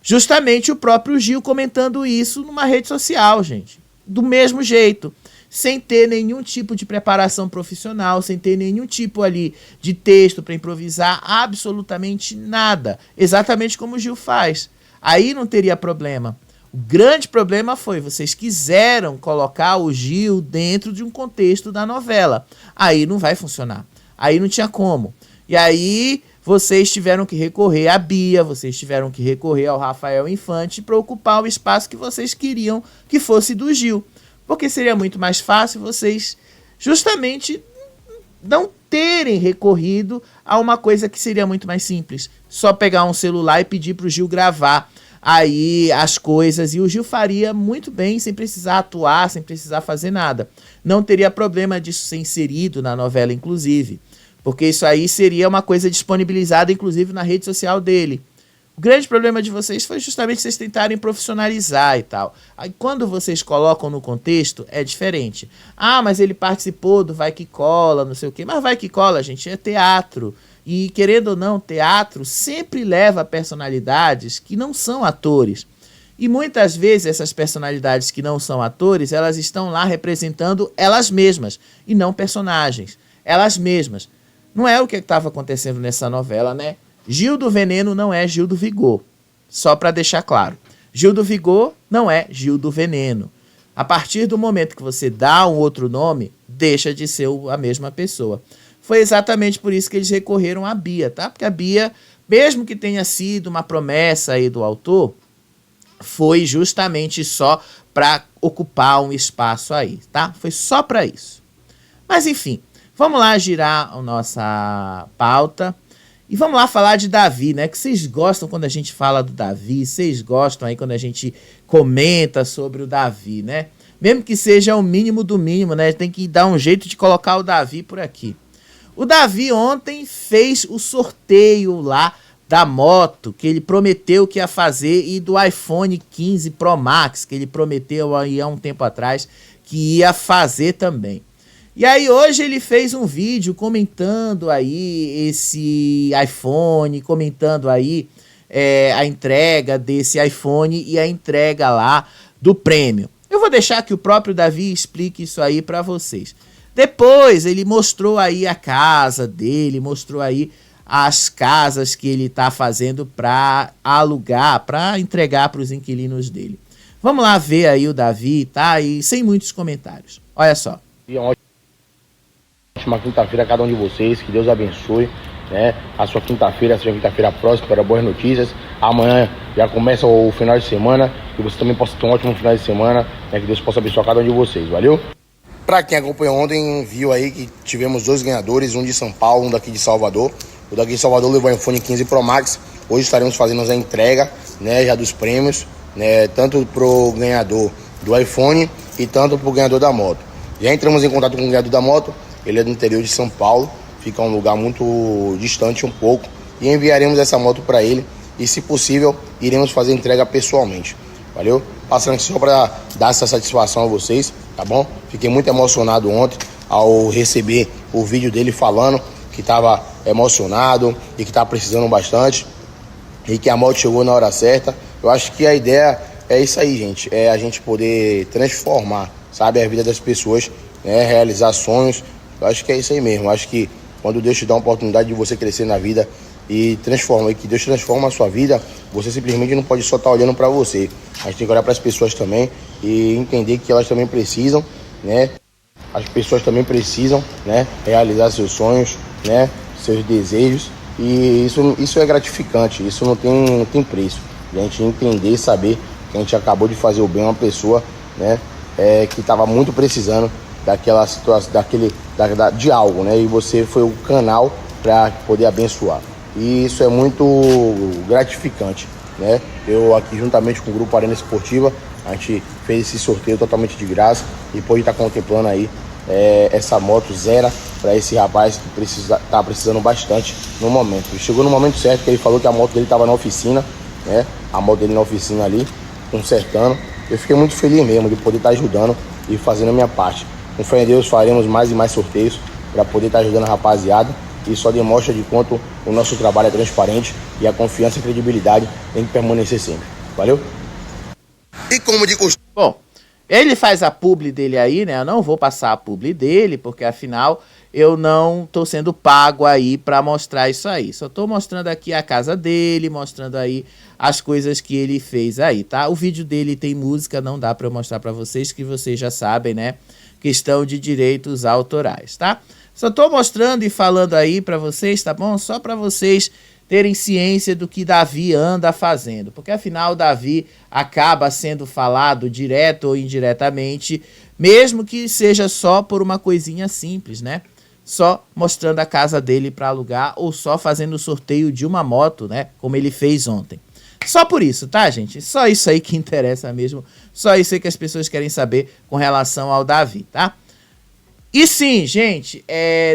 Justamente o próprio Gil comentando isso numa rede social, gente. Do mesmo jeito. Sem ter nenhum tipo de preparação profissional, sem ter nenhum tipo ali de texto para improvisar, absolutamente nada. Exatamente como o Gil faz. Aí não teria problema. O grande problema foi, vocês quiseram colocar o Gil dentro de um contexto da novela. Aí não vai funcionar. Aí não tinha como. E aí vocês tiveram que recorrer à Bia, vocês tiveram que recorrer ao Rafael Infante para ocupar o espaço que vocês queriam que fosse do Gil. Porque seria muito mais fácil vocês justamente não terem recorrido a uma coisa que seria muito mais simples. Só pegar um celular e pedir para o Gil gravar aí as coisas, e o Gil faria muito bem, sem precisar atuar, sem precisar fazer nada. Não teria problema disso ser inserido na novela, inclusive, porque isso aí seria uma coisa disponibilizada, inclusive, na rede social dele. O grande problema de vocês foi justamente vocês tentarem profissionalizar e tal. Aí quando vocês colocam no contexto, é diferente. Ah, mas ele participou do Vai Que Cola, não sei o quê. Mas Vai Que Cola, gente, é teatro. E, querendo ou não, teatro sempre leva personalidades que não são atores. E muitas vezes essas personalidades que não são atores, elas estão lá representando elas mesmas, e não personagens. Elas mesmas. Não é o que estava acontecendo nessa novela, né? Gil do Veneno não é Gil do Vigor. Só para deixar claro. Gil do Vigor não é Gil do Veneno. A partir do momento que você dá um outro nome, deixa de ser a mesma pessoa. Foi exatamente por isso que eles recorreram à Bia, tá? Porque a Bia, mesmo que tenha sido uma promessa aí do autor, foi justamente só para ocupar um espaço aí, tá? Foi só para isso. Mas enfim, vamos lá girar a nossa pauta e vamos lá falar de Davi, né? Que vocês gostam quando a gente fala do Davi, vocês gostam aí quando a gente comenta sobre o Davi, né? Mesmo que seja o mínimo do mínimo, né? Tem que dar um jeito de colocar o Davi por aqui. O Davi ontem fez o sorteio lá da moto que ele prometeu que ia fazer e do iPhone 15 Pro Max, que ele prometeu aí há um tempo atrás que ia fazer também. E aí hoje ele fez um vídeo comentando aí esse iPhone, comentando aí a entrega desse iPhone e a entrega lá do prêmio. Eu vou deixar que o próprio Davi explique isso aí para vocês. Depois ele mostrou aí a casa dele, mostrou aí as casas que ele está fazendo para alugar, para entregar para os inquilinos dele. Vamos lá ver aí o Davi, tá? E sem muitos comentários. Olha só. Uma ótima quinta-feira a cada um de vocês, que Deus abençoe, né? A sua quinta-feira próspera, boas notícias. Amanhã já começa o final de semana, que você também possa ter um ótimo final de semana, né? Que Deus possa abençoar cada um de vocês, valeu? Para quem acompanhou ontem, viu aí que tivemos 2 ganhadores, um de São Paulo, um daqui de Salvador. O daqui de Salvador levou o iPhone 15 Pro Max. Hoje estaremos fazendo a entrega, né, já dos prêmios, né, tanto pro ganhador do iPhone e tanto pro ganhador da moto. Já entramos em contato com o ganhador da moto, ele é do interior de São Paulo, fica um lugar muito distante um pouco, e enviaremos essa moto para ele e, se possível, iremos fazer a entrega pessoalmente. Valeu? Passando aqui só para dar essa satisfação a vocês, tá bom? Fiquei muito emocionado ontem ao receber o vídeo dele falando que estava emocionado e que estava precisando bastante e que a moto chegou na hora certa. Eu acho que a ideia é isso aí, gente. É a gente poder transformar sabe, a vida das pessoas, né, realizar sonhos. Eu acho que é isso aí mesmo. Eu acho que quando Deus te dá a oportunidade de você crescer na vida e que Deus transforma a sua vida, você simplesmente não pode só estar olhando para você. A gente tem que olhar para as pessoas também e entender que elas também precisam, né? As pessoas também precisam, né, realizar seus sonhos, né, seus desejos, e isso é gratificante, isso não tem preço. A gente entender e saber que a gente acabou de fazer o bem a uma pessoa, né, que estava muito precisando daquela situação, de algo, né, e você foi o canal para poder abençoar. E isso é muito gratificante, né? Eu aqui, juntamente com o Grupo Arena Esportiva, a gente fez esse sorteio totalmente de graça e pode estar contemplando aí essa moto zero para esse rapaz que tá precisando bastante no momento. E chegou no momento certo, que ele falou que a moto dele estava na oficina, né? A moto dele na oficina ali, consertando. Eu fiquei muito feliz mesmo de poder estar ajudando e fazendo a minha parte. Com fé em Deus, faremos mais e mais sorteios para poder estar ajudando a rapaziada. E só demonstra de quanto o nosso trabalho é transparente e a confiança e credibilidade tem que permanecer sempre. Valeu? E como de costume. Bom, ele faz a publi dele aí, né? Eu não vou passar a publi dele, porque afinal eu não tô sendo pago aí pra mostrar isso aí. Só tô mostrando aqui a casa dele, mostrando aí as coisas que ele fez aí, tá? O vídeo dele tem música, não dá pra eu mostrar pra vocês, que vocês já sabem, né? Questão de direitos autorais, tá? Só tô mostrando e falando aí pra vocês, tá bom? Só pra vocês terem ciência do que Davi anda fazendo. Porque afinal Davi acaba sendo falado direto ou indiretamente, mesmo que seja só por uma coisinha simples, né? Só mostrando a casa dele para alugar ou só fazendo o sorteio de uma moto, né? Como ele fez ontem. Só por isso, tá, gente? Só isso aí que interessa mesmo. Só isso aí que as pessoas querem saber com relação ao Davi, tá? E sim, gente,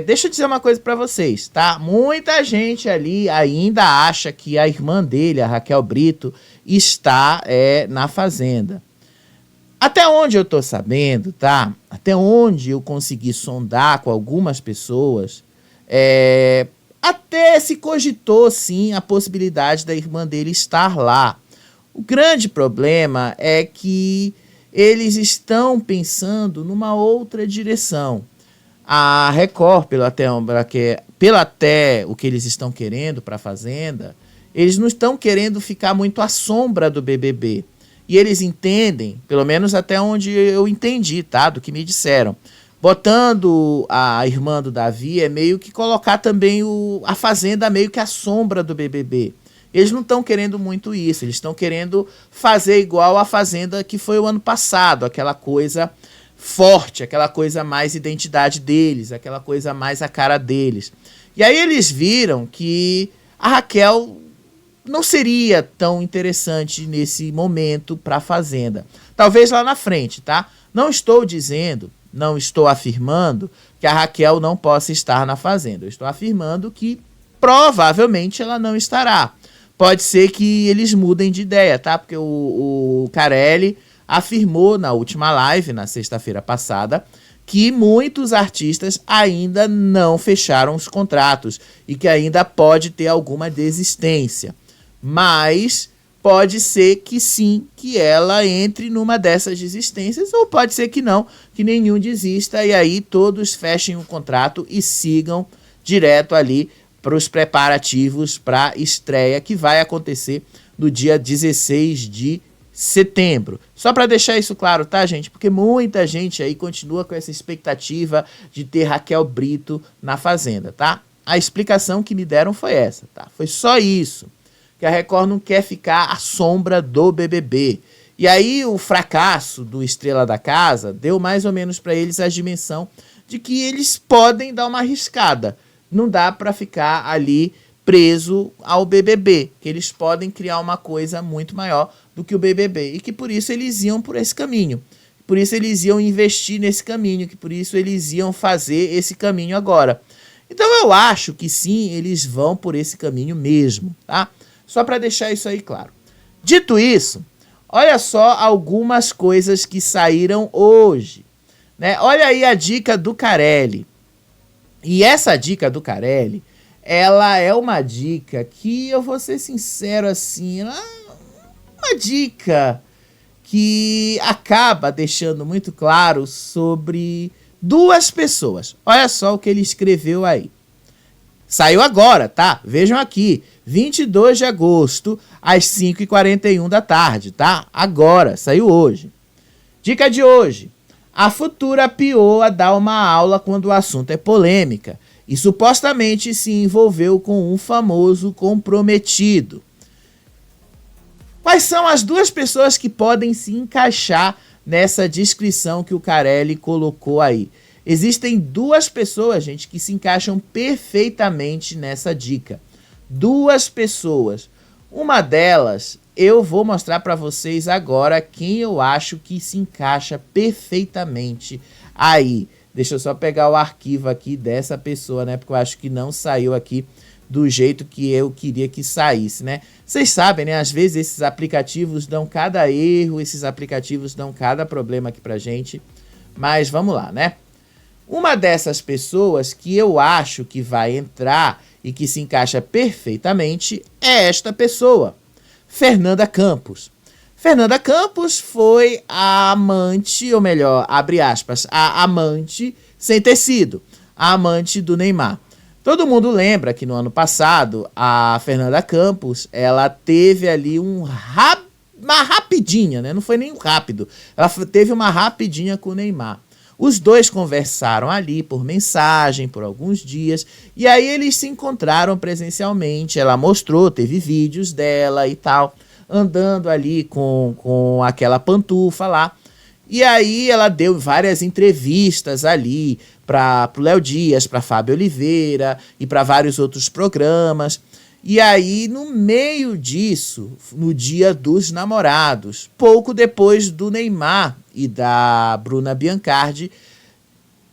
deixa eu dizer uma coisa pra vocês, tá? Muita gente ali ainda acha que a irmã dele, a Raquel Brito, está na fazenda. Até onde eu tô sabendo, tá? Até onde eu consegui sondar com algumas pessoas, até se cogitou, sim, a possibilidade da irmã dele estar lá. O grande problema é que eles estão pensando numa outra direção. A Record, pelo até o que eles estão querendo para a Fazenda, eles não estão querendo ficar muito à sombra do BBB. E eles entendem, pelo menos até onde eu entendi, tá? Do que me disseram. Botando a irmã do Davi é meio que colocar também a Fazenda meio que à sombra do BBB. Eles não estão querendo muito isso, eles estão querendo fazer igual a Fazenda que foi o ano passado, aquela coisa forte, aquela coisa mais identidade deles, aquela coisa mais a cara deles. E aí eles viram que a Raquel não seria tão interessante nesse momento para a Fazenda. Talvez lá na frente, tá? Não estou dizendo, não estou afirmando que a Raquel não possa estar na Fazenda. Eu estou afirmando que provavelmente ela não estará. Pode ser que eles mudem de ideia, tá? Porque o Carelli afirmou na última live, na sexta-feira passada, que muitos artistas ainda não fecharam os contratos e que ainda pode ter alguma desistência. Mas pode ser que sim, que ela entre numa dessas desistências, ou pode ser que não, que nenhum desista e aí todos fechem o contrato e sigam direto ali para os preparativos para a estreia que vai acontecer no dia 16 de setembro. Só para deixar isso claro, tá, gente? Porque muita gente aí continua com essa expectativa de ter Raquel Brito na Fazenda, tá? A explicação que me deram foi essa, tá? Foi só isso. Que a Record não quer ficar à sombra do BBB. E aí o fracasso do Estrela da Casa deu mais ou menos para eles a dimensão de que eles podem dar uma arriscada. Não dá para ficar ali preso ao BBB, que eles podem criar uma coisa muito maior do que o BBB, e que por isso eles iam por esse caminho, por isso eles iam investir nesse caminho, que por isso eles iam fazer esse caminho agora. Então eu acho que sim, eles vão por esse caminho mesmo, tá? Só para deixar isso aí claro. Dito isso, olha só algumas coisas que saíram hoje, né? Olha aí a dica do Carelli. E essa dica do Carelli, ela é uma dica que, eu vou ser sincero assim, uma dica que acaba deixando muito claro sobre duas pessoas. Olha só o que ele escreveu aí. Saiu agora, tá? Vejam aqui, 22 de agosto, às 5h41 da tarde, tá? Agora, saiu hoje. Dica de hoje. A futura Pioa dá uma aula quando o assunto é polêmica e supostamente se envolveu com um famoso comprometido. Quais são as duas pessoas que podem se encaixar nessa descrição que o Carelli colocou aí? Existem duas pessoas, gente, que se encaixam perfeitamente nessa dica. Duas pessoas. Uma delas, eu vou mostrar para vocês agora quem eu acho que se encaixa perfeitamente aí. Deixa eu só pegar o arquivo aqui dessa pessoa, né? Porque eu acho que não saiu aqui do jeito que eu queria que saísse, né? Vocês sabem, né? Às vezes esses aplicativos dão cada erro, esses aplicativos dão cada problema aqui pra gente. Mas vamos lá, né? Uma dessas pessoas que eu acho que vai entrar e que se encaixa perfeitamente é esta pessoa, Fernanda Campos. Fernanda Campos foi a amante, ou melhor, abre aspas, a amante sem tecido, a amante do Neymar. Todo mundo lembra que no ano passado a Fernanda Campos, ela teve ali uma rapidinha, né? Não foi nem rápido, ela teve uma rapidinha com o Neymar. Os dois conversaram ali por mensagem, por alguns dias, e aí eles se encontraram presencialmente. Ela mostrou, teve vídeos dela e tal, andando ali com aquela pantufa lá. E aí ela deu várias entrevistas ali para o Léo Dias, para Fábio Oliveira e para vários outros programas. E aí, no meio disso, no Dia dos Namorados, pouco depois do Neymar e da Bruna Biancardi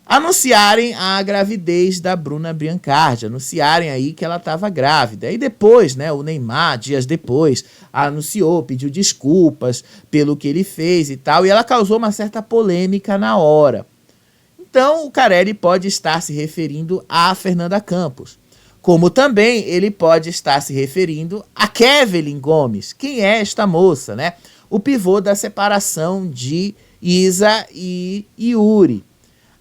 anunciarem a gravidez da Bruna Biancardi, anunciarem aí que ela estava grávida. E depois, né, o Neymar, dias depois, anunciou, pediu desculpas pelo que ele fez e tal, e ela causou uma certa polêmica na hora. Então, o Carelli pode estar se referindo a Fernanda Campos. Como também ele pode estar se referindo a Kevin Gomes. Quem é esta moça, né? O pivô da separação de Isa e Yuri.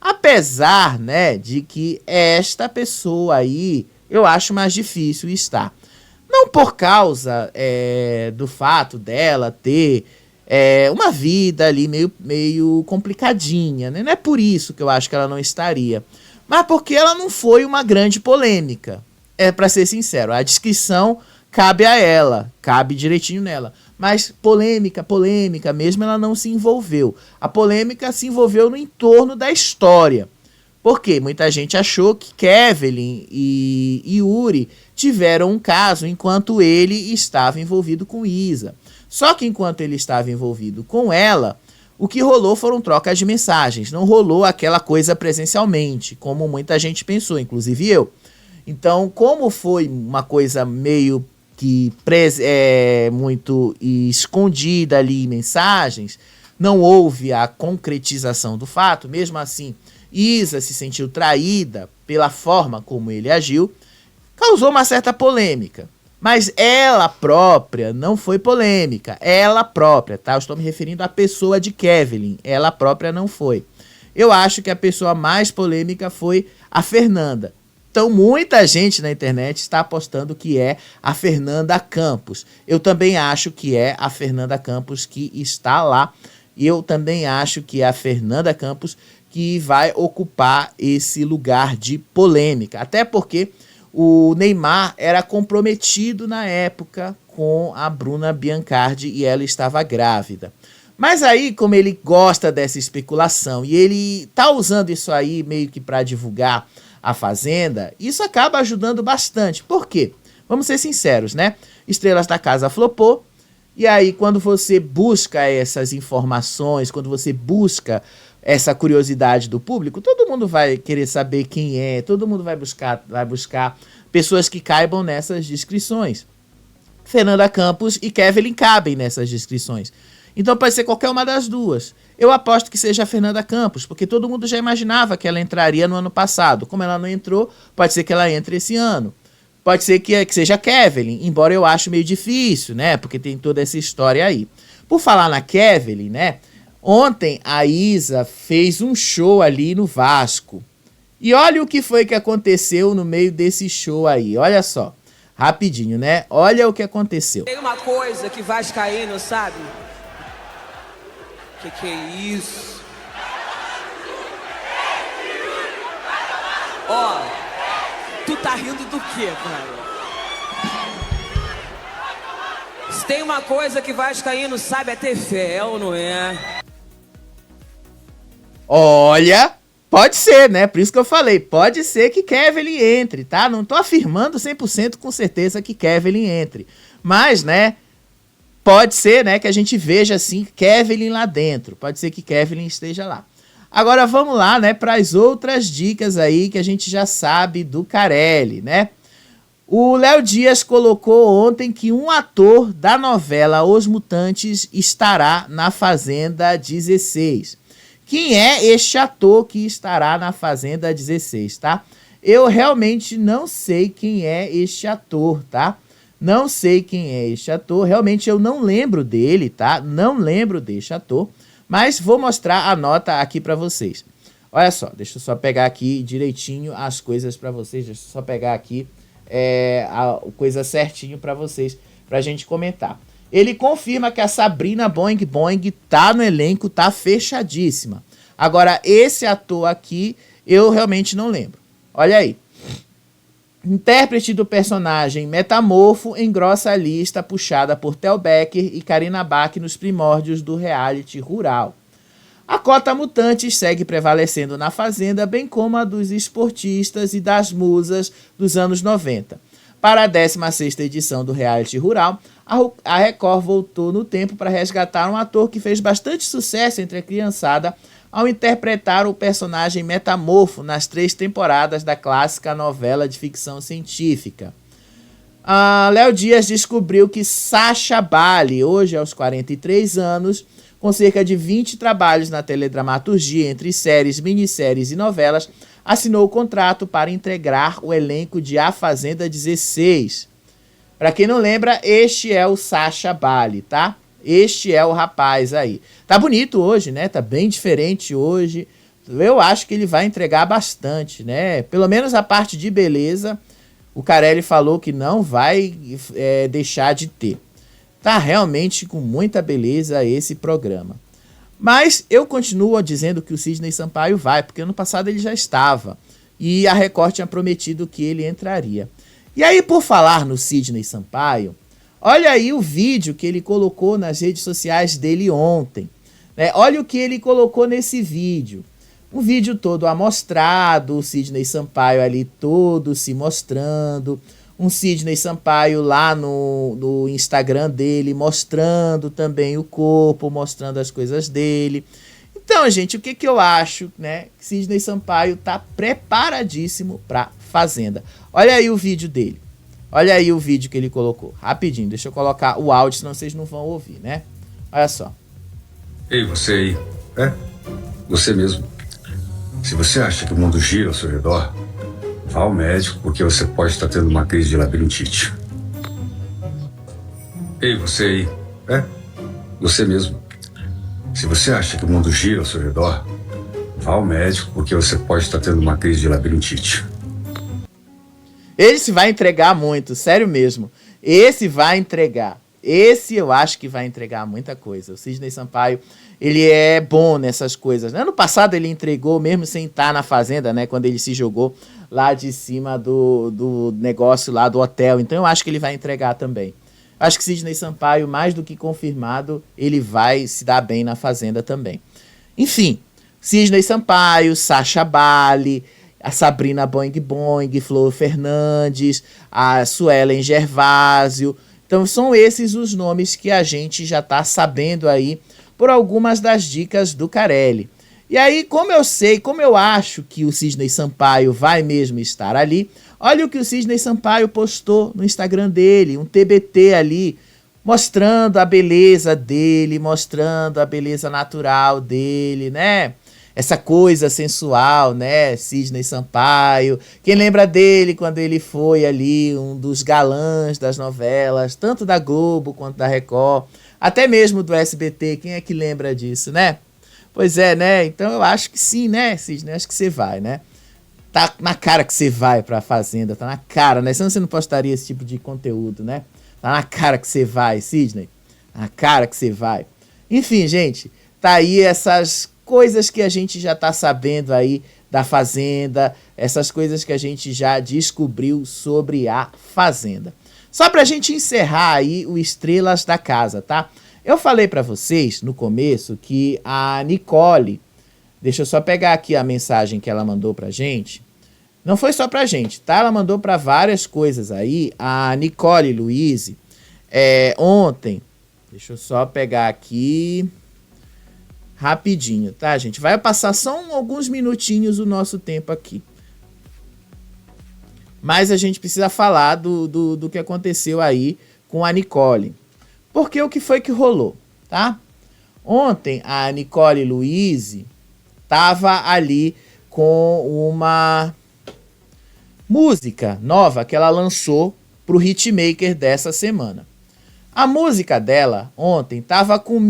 Apesar, né, de que esta pessoa aí, eu acho mais difícil estar. Não por causa do fato dela ter uma vida ali meio complicadinha, né? Não é por isso que eu acho que ela não estaria. Mas porque ela não foi uma grande polêmica. Para ser sincero, a descrição cabe a ela, cabe direitinho nela. Mas polêmica mesmo, ela não se envolveu. A polêmica se envolveu no entorno da história. Por quê? Muita gente achou que Kevin e Yuri tiveram um caso enquanto ele estava envolvido com Isa. Só que enquanto ele estava envolvido com ela, o que rolou foram trocas de mensagens. Não rolou aquela coisa presencialmente, como muita gente pensou, inclusive eu. Então, como foi uma coisa meio que muito escondida ali em mensagens, não houve a concretização do fato. Mesmo assim, Isa se sentiu traída pela forma como ele agiu, causou uma certa polêmica. Mas ela própria não foi polêmica. Ela própria, tá? Eu estou me referindo à pessoa de Kevin. Ela própria não foi. Eu acho que a pessoa mais polêmica foi a Fernanda. Então, muita gente na internet está apostando que é a Fernanda Campos. Eu também acho que é a Fernanda Campos que está lá. E eu também acho que é a Fernanda Campos que vai ocupar esse lugar de polêmica. Até porque o Neymar era comprometido na época com a Bruna Biancardi e ela estava grávida. Mas aí, como ele gosta dessa especulação e ele tá usando isso aí meio que para divulgar a Fazenda, isso acaba ajudando bastante. Por quê? Vamos ser sinceros, né? Estrelas da Casa flopou, e aí quando você busca essas informações, quando você busca essa curiosidade do público, todo mundo vai querer saber quem é, todo mundo vai buscar pessoas que caibam nessas descrições. Fernanda Campos e Kevin cabem nessas descrições. Então pode ser qualquer uma das duas. Eu aposto que seja a Fernanda Campos, porque todo mundo já imaginava que ela entraria no ano passado. Como ela não entrou, pode ser que ela entre esse ano. Pode ser que seja Kevin, embora eu ache meio difícil, né? Porque tem toda essa história aí. Por falar na Kevin, né? Ontem a Isa fez um show ali no Vasco. E olha o que foi que aconteceu no meio desse show aí. Olha só, rapidinho, né? Olha o que aconteceu. Tem uma coisa que vascaíno, sabe? Que é isso? Ó, tu tá rindo do quê, cara? Se tem uma coisa que vascaíno sabe é ter fé, ou não é? Olha, pode ser, né? Por isso que eu falei, pode ser que Kevin entre, tá? Não tô afirmando 100% com certeza que Kevin entre. Mas, né, pode ser, né, que a gente veja, assim, Kevin lá dentro. Pode ser que Kevin esteja lá. Agora vamos lá, né, para as outras dicas aí que a gente já sabe do Carelli, né? O Léo Dias colocou ontem que um ator da novela Os Mutantes estará na Fazenda 16. Quem é este ator que estará na Fazenda 16, tá? Eu realmente não sei quem é este ator, tá? Não sei quem é este ator, realmente eu não lembro dele, tá? Não lembro deste ator, mas vou mostrar a nota aqui para vocês. Olha só, deixa eu só pegar aqui direitinho as coisas para vocês, deixa eu só pegar aqui a coisa certinho para vocês, pra gente comentar. Ele confirma que a Sabrina Boing Boing tá no elenco, tá fechadíssima. Agora, esse ator aqui, eu realmente não lembro. Olha aí. Intérprete do personagem Metamorfo engrossa a lista puxada por Tel Becker e Karina Bach nos primórdios do reality rural. A cota mutantes segue prevalecendo na Fazenda, bem como a dos esportistas e das musas dos anos 90. Para a 16ª edição do reality rural, a Record voltou no tempo para resgatar um ator que fez bastante sucesso entre a criançada ao interpretar o personagem Metamorfo nas 3 temporadas da clássica novela de ficção científica. Léo Dias descobriu que Sacha Bali, hoje aos 43 anos, com cerca de 20 trabalhos na teledramaturgia entre séries, minisséries e novelas, assinou o contrato para integrar o elenco de A Fazenda 16. Para quem não lembra, este é o Sacha Bali, tá? Este é o rapaz aí. Tá bonito hoje, né? Tá bem diferente hoje. Eu acho que ele vai entregar bastante, né? Pelo menos a parte de beleza, o Carelli falou que não vai deixar de ter. Tá realmente com muita beleza esse programa. Mas eu continuo dizendo que o Sidney Sampaio vai, porque ano passado ele já estava. E a Record tinha prometido que ele entraria. E aí, por falar no Sidney Sampaio, olha aí o vídeo que ele colocou nas redes sociais dele ontem, né? Olha o que ele colocou nesse vídeo. Um vídeo todo amostrado, o Sidney Sampaio ali todo se mostrando. Um Sidney Sampaio lá no Instagram dele, mostrando também o corpo, mostrando as coisas dele. Então, gente, o que eu acho, né? Sidney Sampaio tá preparadíssimo pra Fazenda. Olha aí o vídeo dele. Olha aí o vídeo que ele colocou. Rapidinho, deixa eu colocar o áudio, senão vocês não vão ouvir, né? Olha só. Ei, você aí. Você mesmo. Se você acha que o mundo gira ao seu redor, vá ao médico, porque você pode estar tendo uma crise de labirintite. Ei, você aí. Você mesmo. Se você acha que o mundo gira ao seu redor, vá ao médico, porque você pode estar tendo uma crise de labirintite. Esse vai entregar muito, sério mesmo. Esse vai entregar. Esse eu acho que vai entregar muita coisa. O Sidney Sampaio, ele é bom nessas coisas. Ano passado ele entregou, mesmo sem estar na Fazenda, né? Quando ele se jogou lá de cima do negócio lá do hotel. Então eu acho que ele vai entregar também. Acho que Sidney Sampaio, mais do que confirmado, ele vai se dar bem na Fazenda também. Enfim, Sidney Sampaio, Sacha Bali, a Sabrina Boing Boing, Flor Fernandes, a Suelen Gervásio. Então são esses os nomes que a gente já está sabendo aí por algumas das dicas do Carelli. E aí, como eu sei, como eu acho que o Sidney Sampaio vai mesmo estar ali, olha o que o Sidney Sampaio postou no Instagram dele, um TBT ali, mostrando a beleza dele, mostrando a beleza natural dele, né? Essa coisa sensual, né? Sidney Sampaio. Quem lembra dele quando ele foi ali um dos galãs das novelas, tanto da Globo quanto da Record. Até mesmo do SBT, quem é que lembra disso, né? Pois é, né? Então eu acho que sim, né, Sidney? Acho que você vai, né? Tá na cara que você vai pra Fazenda, tá na cara, né? Senão você não postaria esse tipo de conteúdo, né? Tá na cara que você vai, Sidney. Tá na cara que você vai. Enfim, gente, tá aí essas coisas que a gente já tá sabendo aí da Fazenda, essas coisas que a gente já descobriu sobre a Fazenda. Só pra gente encerrar aí o Estrelas da Casa, tá? Eu falei pra vocês no começo que a Nicole, deixa eu só pegar aqui a mensagem que ela mandou pra gente. Não foi só pra gente, tá? Ela mandou pra várias coisas aí. A Nicole Luiz, ontem, deixa eu só pegar aqui rapidinho, tá, gente? Vai passar só alguns minutinhos o nosso tempo aqui. Mas a gente precisa falar do que aconteceu aí com a Nicole. Porque o que foi que rolou, tá? Ontem a Nicole Luiz estava ali com uma música nova que ela lançou pro Hitmaker dessa semana. A música dela ontem tava com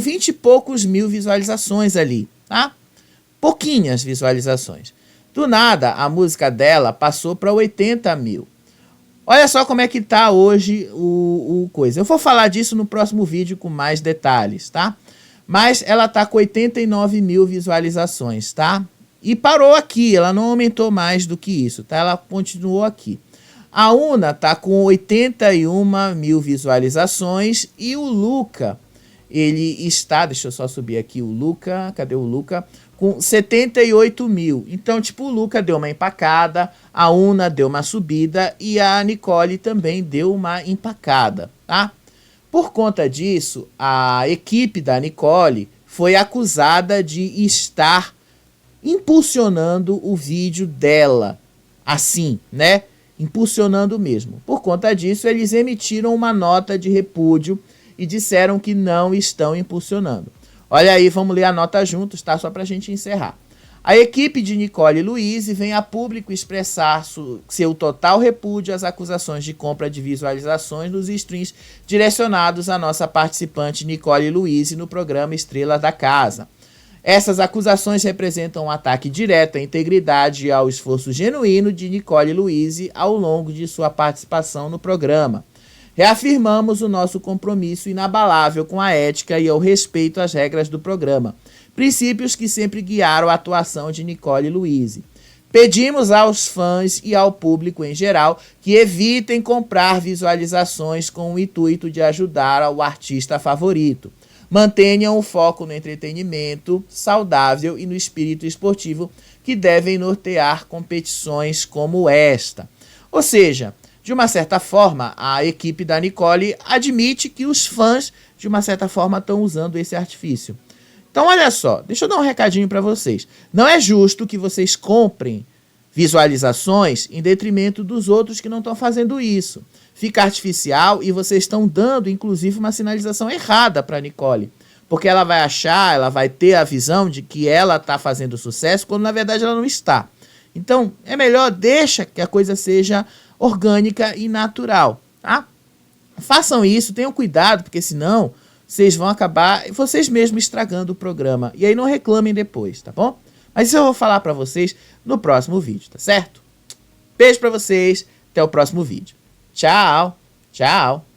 20 e poucos mil visualizações ali, tá? Pouquinhas visualizações. Do nada, a música dela passou para 80 mil. Olha só como é que tá hoje o coisa. Eu vou falar disso no próximo vídeo com mais detalhes, tá? Mas ela tá com 89 mil visualizações, tá? E parou aqui, ela não aumentou mais do que isso, tá? Ela continuou aqui. A Una tá com 81 mil visualizações e o Luca, ele está, deixa eu só subir aqui o Luca, cadê o Luca? Com 78 mil. Então, tipo, o Luca deu uma empacada, a Una deu uma subida e a Nicole também deu uma empacada, tá? Por conta disso, a equipe da Nicole foi acusada de estar impulsionando o vídeo dela, assim, né? Impulsionando mesmo. Por conta disso, eles emitiram uma nota de repúdio e disseram que não estão impulsionando. Olha aí, vamos ler a nota juntos, tá? Só pra gente encerrar. A equipe de Nicole Luiz vem a público expressar seu total repúdio às acusações de compra de visualizações nos streams direcionados à nossa participante Nicole Luiz no programa Estrelas da Casa. Essas acusações representam um ataque direto à integridade e ao esforço genuíno de Nicole Luiz ao longo de sua participação no programa. Reafirmamos o nosso compromisso inabalável com a ética e ao respeito às regras do programa, princípios que sempre guiaram a atuação de Nicole Luiz. Pedimos aos fãs e ao público em geral que evitem comprar visualizações com o intuito de ajudar ao artista favorito. Mantenham o foco no entretenimento saudável e no espírito esportivo que devem nortear competições como esta. Ou seja, de uma certa forma, a equipe da Nicole admite que os fãs, de uma certa forma, estão usando esse artifício. Então, olha só, deixa eu dar um recadinho para vocês. Não é justo que vocês comprem visualizações em detrimento dos outros que não estão fazendo isso. Fica artificial e vocês estão dando, inclusive, uma sinalização errada para a Nicole. Porque ela vai achar, ela vai ter a visão de que ela está fazendo sucesso, quando na verdade ela não está. Então, é melhor deixa que a coisa seja orgânica e natural, tá? Façam isso, tenham cuidado, porque senão vocês vão acabar, vocês mesmos estragando o programa. E aí não reclamem depois, tá bom? Mas isso eu vou falar pra vocês no próximo vídeo, tá certo? Beijo pra vocês, até o próximo vídeo. Tchau, tchau.